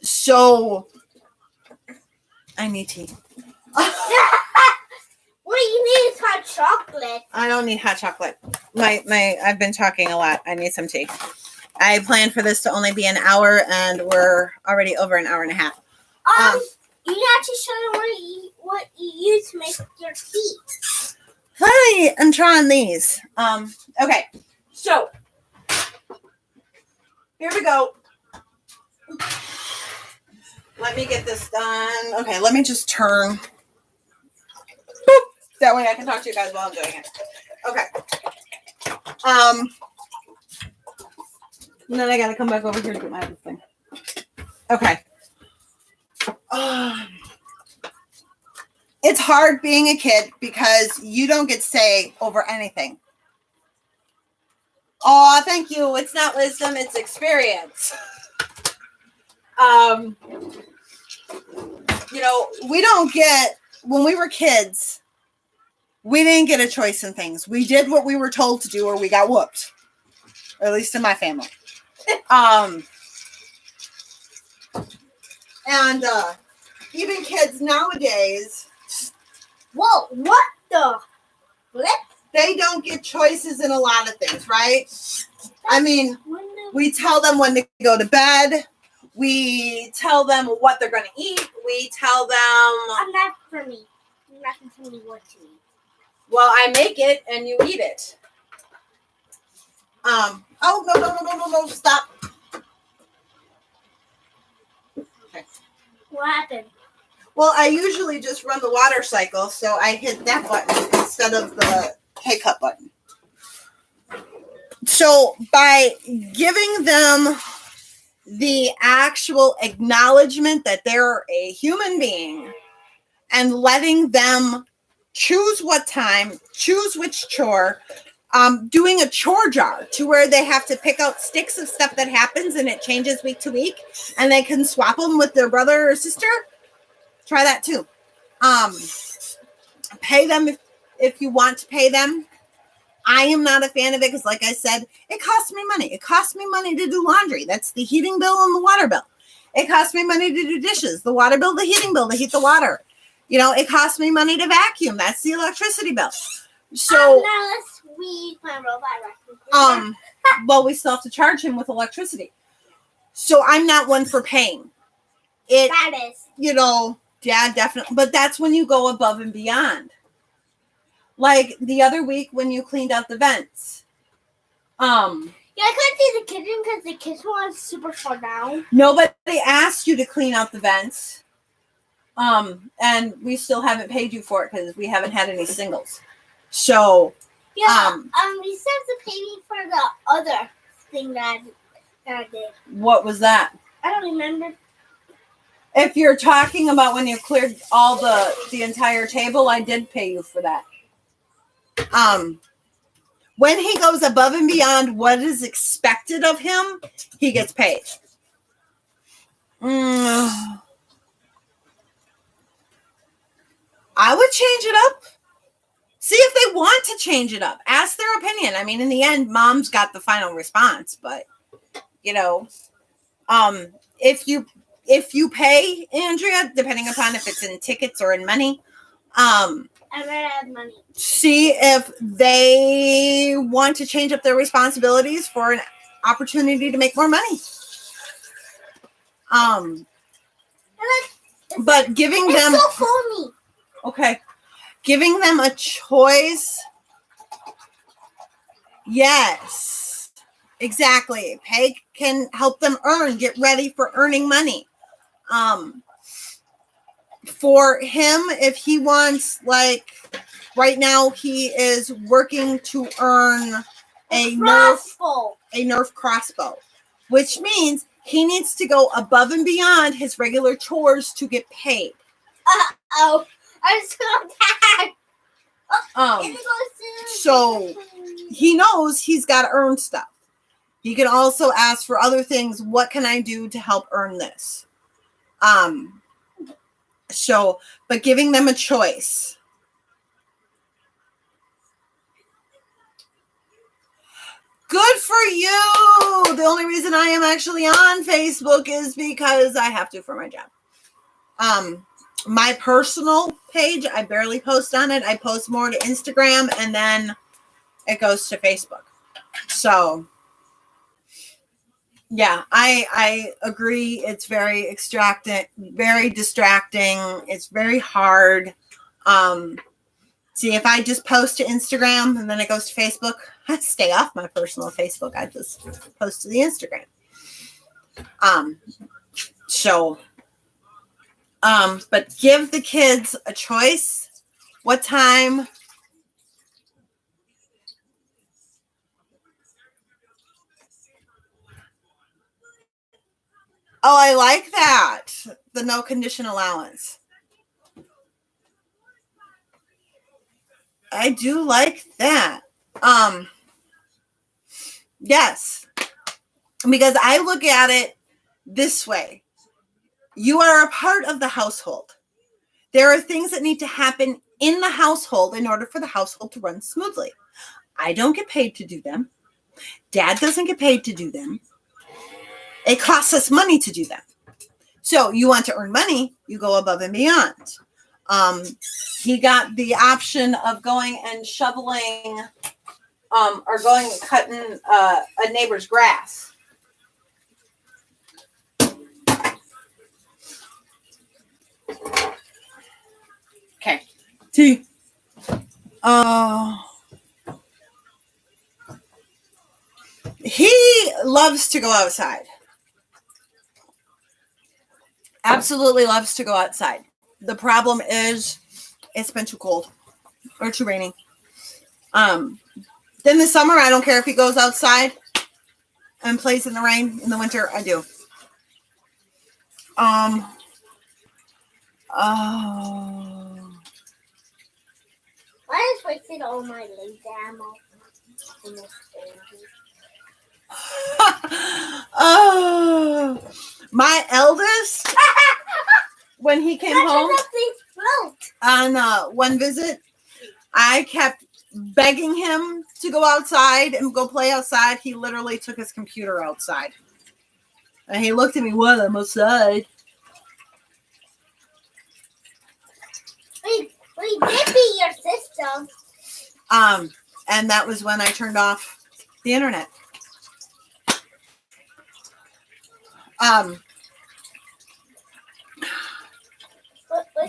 So I need tea. What you need is hot chocolate. I don't need hot chocolate. I've been talking a lot. I need some tea. I planned for this to only be an hour, and we're already over an hour and a half. You have to show them what you use to make your tea. Hi, I'm trying these. Okay, so here we go. Let me get this done. Okay, let me just turn. Boop. That way I can talk to you guys while I'm doing it. Okay. And then I gotta come back over here to get my other thing. Okay. It's hard being a kid because you don't get say over anything. Oh, thank you. It's not wisdom, it's experience. You know, we don't get, when we were kids, we didn't get a choice in things. We did what we were told to do or we got whooped. Or at least in my family. And even kids nowadays, Whoa, what the flip? they don't get choices in a lot of things, right? I mean, we tell them when to go to bed. We tell them what they're going to eat. We tell them... I'm not for me. You're not going to tell me what to eat. Well, I make it and you eat it. Oh, no, stop. Okay. What happened? Well, I usually just run the water cycle, so I hit that button instead of the K-cup button. So by giving them the actual acknowledgement that they're a human being and letting them choose what time, choose which chore, doing a chore jar to where they have to pick out sticks of stuff that happens and it changes week to week and they can swap them with their brother or sister. Try that too. Pay them if you want to pay them. I am not a fan of it because, like I said, it costs me money. It costs me money to do laundry. That's the heating bill and the water bill. It costs me money to do dishes. The water bill, the heating bill, to heat the water. You know, it costs me money to vacuum. That's the electricity bill. So now let's weed my robot. Well, we still have to charge him with electricity. So I'm not one for paying. That is. You know, yeah, definitely. But that's when you go above and beyond. Like the other week when you cleaned out the vents. Yeah, I couldn't see the kitchen because the kitchen was super far down. Nobody asked you to clean out the vents. And we still haven't paid you for it because we haven't had any singles. So yeah, you still have to pay me for the other thing that I did. What was that? I don't remember. If you're talking about when you cleared all the entire table, I did pay you for that. When he goes above and beyond what is expected of him, he gets paid. I would change it up. See if they want to change it up. Ask their opinion. I mean, in the end, mom's got the final response, but you know, if you pay, Andrea, depending upon if it's in tickets or in money, I'd rather have money. See if they want to change up their responsibilities for an opportunity to make more money. But giving them so foamy. Okay. Giving them a choice. Yes. Exactly. Pay can help them get ready for earning money. For him, if he wants, like, right now he is working to earn a Nerf crossbow, which means he needs to go above and beyond his regular chores to get paid. I'm so tired. So he knows he's got to earn stuff. He can also ask for other things. What can I do to help earn this? So, but giving them a choice. Good for you. The only reason I am actually on Facebook is because I have to for my job. My personal page, I barely post on it. I post more to Instagram and then it goes to Facebook. So yeah, I agree. It's very distracting. It's very hard. See, if I just post to Instagram and then it goes to Facebook, I stay off my personal Facebook. I just post to the Instagram. But give the kids a choice. What time? Oh, I like that. The no condition allowance. I do like that. Yes. Because I look at it this way. You are a part of the household. There are things that need to happen in the household in order for the household to run smoothly. I don't get paid to do them. Dad doesn't get paid to do them. It costs us money to do them. So you want to earn money, you go above and beyond. He got the option of going and shoveling or going and cutting a neighbor's grass. Okay. T. He loves to go outside. Absolutely loves to go outside. The problem is it's been too cold or too rainy. Then the summer, I don't care if he goes outside and plays in the rain. In the winter, I do. Why is wasting all my laser ammo? Oh, my eldest, when he came home on one visit, I kept begging him to go outside and go play outside. He literally took his computer outside. And he looked at me, what, I'm outside? We did beat your system. And that was when I turned off the internet.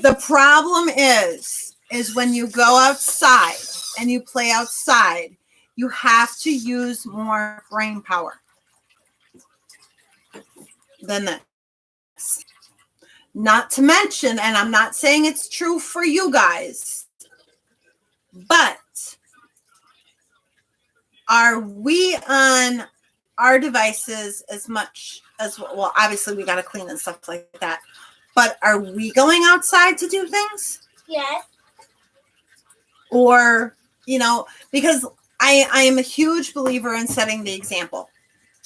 The problem is when you go outside and you play outside, you have to use more brain power than this. Not to mention, and I'm not saying it's true for you guys, but are we on our devices as much as, well, obviously we got to clean and stuff like that, but are we going outside to do things? Yes. Or, because I am a huge believer in setting the example.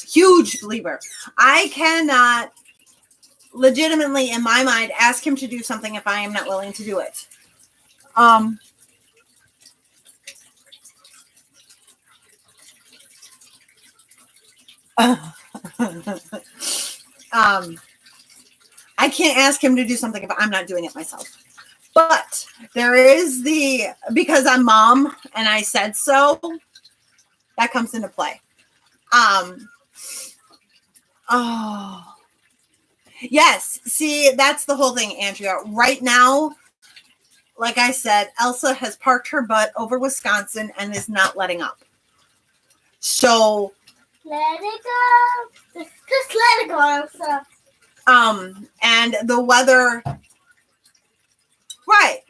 Huge believer. I cannot legitimately, in my mind, ask him to do something if I am not willing to do it. I can't ask him to do something if I'm not doing it myself. But there is because I'm mom and I said so, that comes into play. Yes. See, that's the whole thing, Andrea. Right now, like I said, Elsa has parked her butt over Wisconsin and is not letting up. So let it go. Just let it go, Elsa. And the weather, right.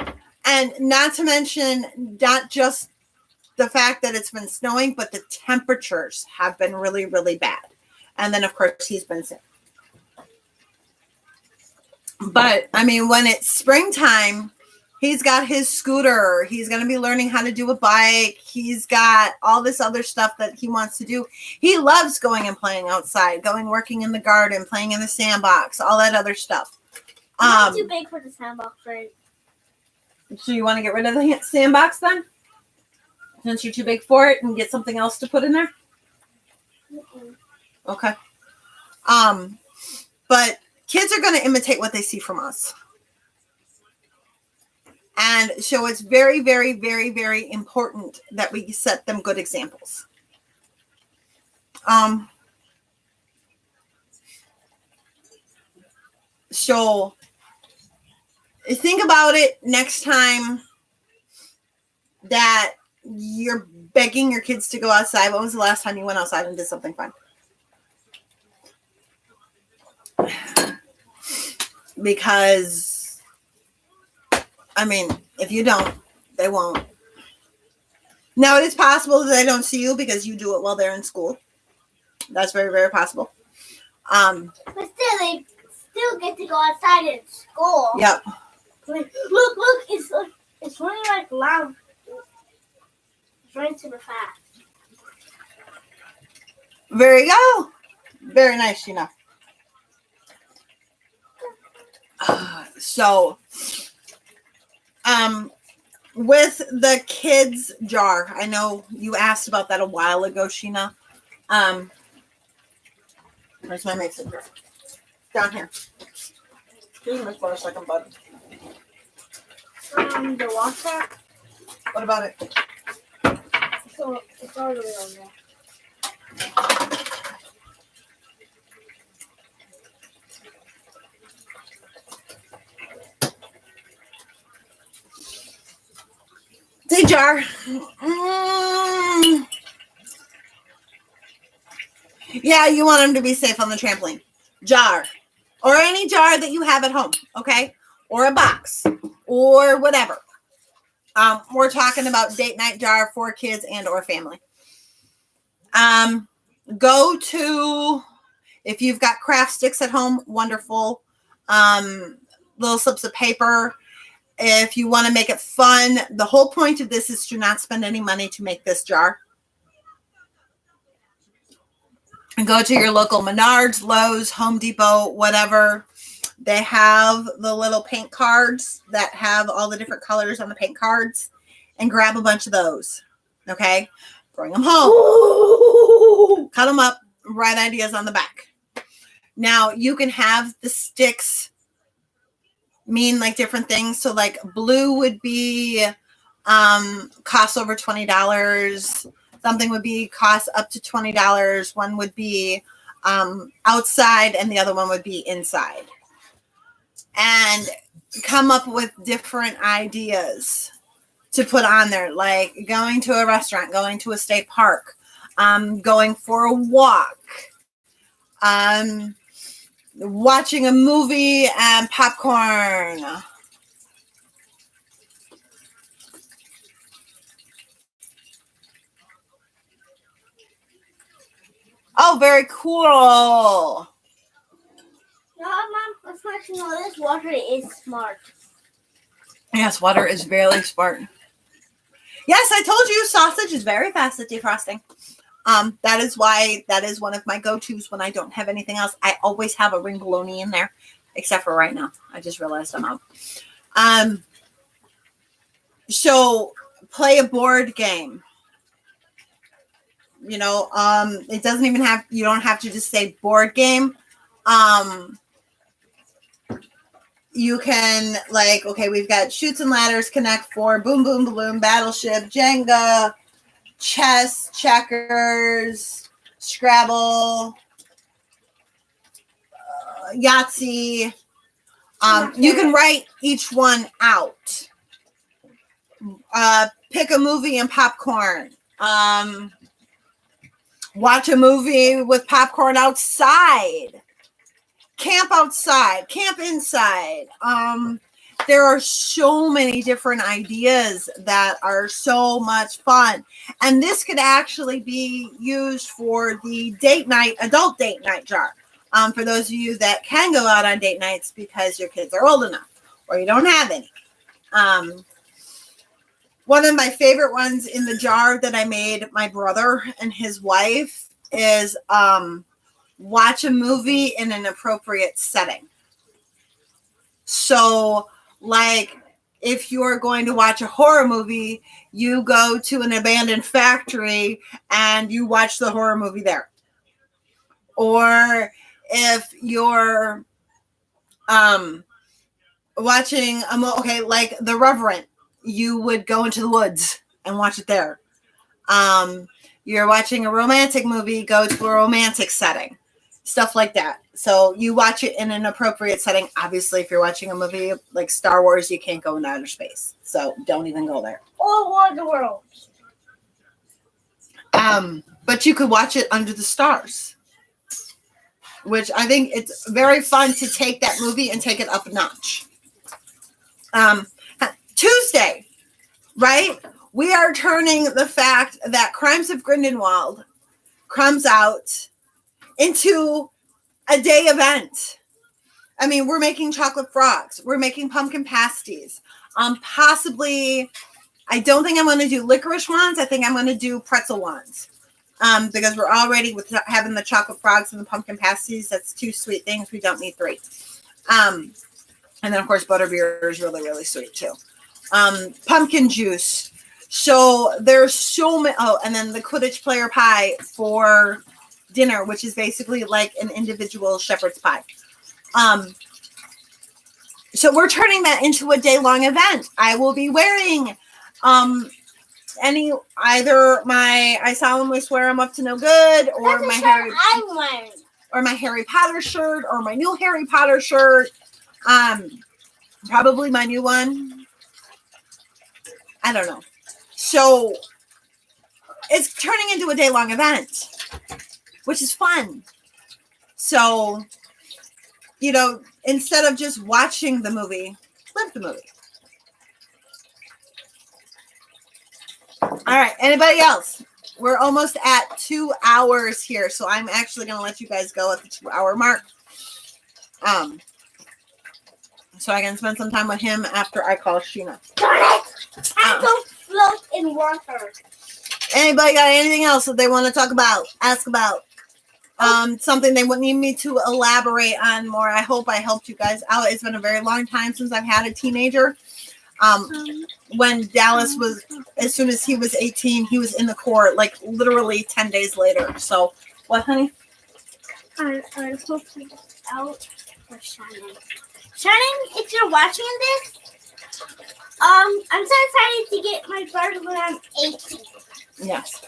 And not to mention, not just the fact that it's been snowing, but the temperatures have been really, really bad. And then, of course, he's been sick. But, I mean, when it's springtime, He's got his scooter. He's going to be learning how to do a bike. He's got all this other stuff that he wants to do. He loves going and playing outside, working in the garden, playing in the sandbox, all that other stuff. I'm too big for the sandbox, right? So you want to get rid of the sandbox then? Since you're too big for it, and get something else to put in there? Mm-mm. Okay. But kids are going to imitate what they see from us. And so it's very, very, very, very important that we set them good examples. So think about it next time that you're begging your kids to go outside. When was the last time you went outside and did something fun? Because, I mean, if you don't, they won't. Now, it is possible that they don't see you because you do it while they're in school. That's very, very possible. But still, they still get to go outside in school. Yep. Like, look, it's running like loud. It's running super fast. There you go. Very nice, Sheena. So, with the kids jar, I know you asked about that a while ago, Sheena. Where's my mason jar? Down here. Excuse me for a second, bud. The water. What about it? So it's all the way on there. Say jar. Yeah, you want them to be safe on the trampoline. Jar. Or any jar that you have at home, okay? Or a box. Or whatever. We're talking about date night jar for kids and or family. Go to, if you've got craft sticks at home, wonderful. Little slips of paper. If you want to make it fun, the whole point of this is to not spend any money to make this jar. And go to your local Menards, Lowe's, Home Depot, whatever. They have the little paint cards that have all the different colors on the paint cards, and grab a bunch of those. Okay? Bring them home. Ooh. Cut them up. Write ideas on the back. Now, you can have the sticks mean like different things. So like blue would be cost over $20. Something would be cost up to $20. One would be outside and the other one would be inside. And come up with different ideas to put on there, like going to a restaurant, going to a state park, going for a walk, watching a movie and popcorn. Oh, very cool. No, Mom, let's let you know this water is smart. Yes, water is very smart. Yes, I told you sausage is very fast at defrosting. That is why that is one of my go-tos when I don't have anything else. I always have a ring bologna in there, except for right now. I just realized I'm out. So play a board game. You know, it doesn't even have, you don't have to just say board game. You can like, okay, we've got Chutes and Ladders, Connect Four, Boom Boom Balloon, Battleship, Jenga, chess, checkers, Scrabble, Yahtzee. You can write each one out. Pick a movie and popcorn. Watch a movie with popcorn outside. Camp outside. Camp inside. There are so many different ideas that are so much fun. And this could actually be used for the date night, adult date night jar. For those of you that can go out on date nights because your kids are old enough or you don't have any. One of my favorite ones in the jar that I made my brother and his wife is watch a movie in an appropriate setting. So, like, if you're going to watch a horror movie, you go to an abandoned factory and you watch the horror movie there. Or if you're watching like The Reverend, you would go into the woods and watch it there. You're watching a romantic movie, go to a romantic setting, stuff like that. So you watch it in an appropriate setting. Obviously, if you're watching a movie like Star Wars, you can't go into outer space, so don't even go there. Or War of the Worlds. But you could watch it under the stars, which I think it's very fun to take that movie and take it up a notch. Tuesday, right? We are turning the fact that Crimes of Grindelwald comes out into a day event. I mean, we're making chocolate frogs. We're making pumpkin pasties. Possibly, I don't think I'm going to do licorice ones. I think I'm going to do pretzel ones. Because we're already with having the chocolate frogs and the pumpkin pasties. That's 2 sweet things. We don't need 3. And then, of course, butterbeer is really, really sweet, too. Pumpkin juice. So there's so many. Oh, and then the Quidditch player pie for dinner, which is basically like an individual shepherd's pie. So we're turning that into a day-long event. I will be wearing either my I solemnly swear I'm up to no good, or my Harry Potter shirt, or my new Harry Potter shirt. Probably my new one. I don't know. So it's turning into a day-long event, which is fun. So, instead of just watching the movie, live the movie. All right. Anybody else? We're almost at 2 hours here, so I'm actually going to let you guys go at the 2-hour mark. So I can spend some time with him after I call Sheena. Darn it! I don't float in water. Anybody got anything else that they want to talk about? Ask about? Something they would need me to elaborate on more. I hope I helped you guys out. It's been a very long time since I've had a teenager. When Dallas was, as soon as he was 18, he was in the Corps, like literally 10 days later. So, what, honey? I'm hoping out for Shannon. Shannon, if you're watching this, I'm so excited to get my bird when I'm 18. Yes.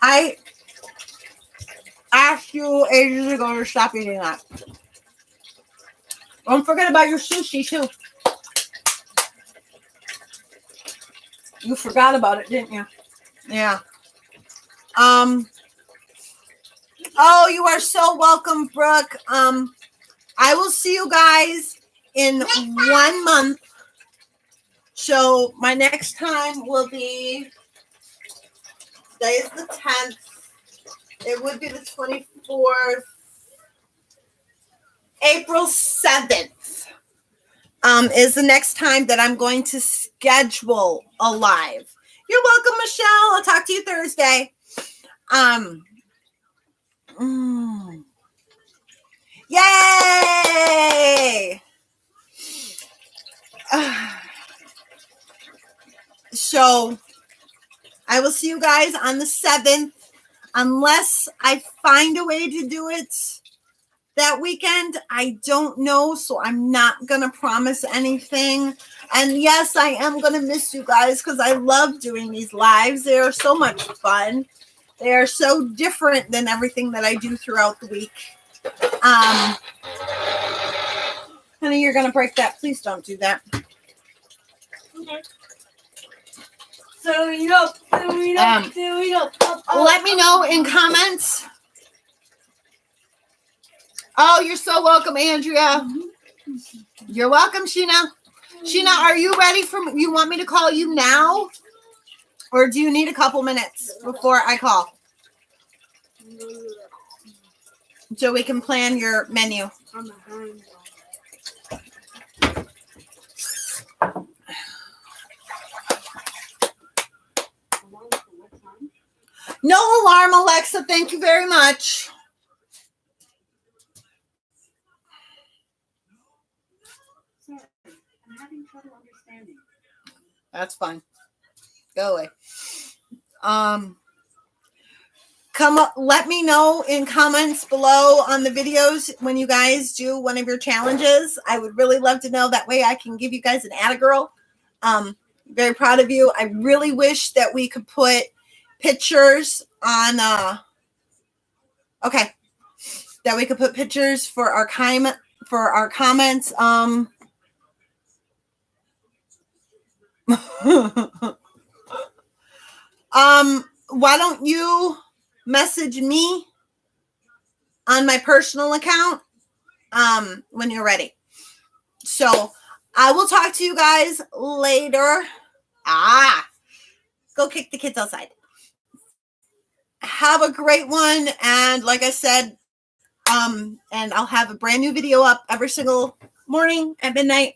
I asked you ages ago to stop eating that. Don't forget about your sushi, too. You forgot about it, didn't you? Yeah. Oh, you are so welcome, Brooke. I will see you guys in 1 month. So my next time will be, today is the 10th. It would be the 24th. April 7th is the next time that I'm going to schedule a live. You're welcome, Michelle. I'll talk to you Thursday. Yay! So I will see you guys on the 7th, unless I find a way to do it that weekend. I don't know, so I'm not going to promise anything. And yes, I am going to miss you guys because I love doing these lives. They are so much fun. They are so different than everything that I do throughout the week. Honey, you're going to break that. Please don't do that. Okay. Let me know in comments. Oh, you're so welcome, Andrea. You're welcome, Sheena. Sheena, are you ready you want me to call you now? Or do you need a couple minutes before I call? so we can plan your menu. No alarm, Alexa. Thank you very much. Sorry, I'm having trouble understanding. That's fine. Go away. Come up, let me know in comments below on the videos when you guys do one of your challenges. I would really love to know. That way I can give you guys an atta girl. Very proud of you. I really wish that we could put pictures on okay. That we could put pictures for our comments. Why don't you message me on my personal account when you're ready. So I will talk to you guys later. Go kick the kids outside. Have a great one. And like I said, and I'll have a brand new video up every single morning at midnight.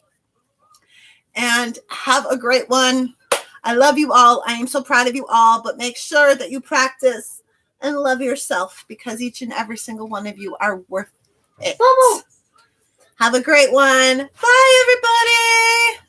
And have a great one. I love you all. I am so proud of you all, but make sure that you practice and love yourself because each and every single one of you are worth it. Bubble. Have a great one. Bye, everybody.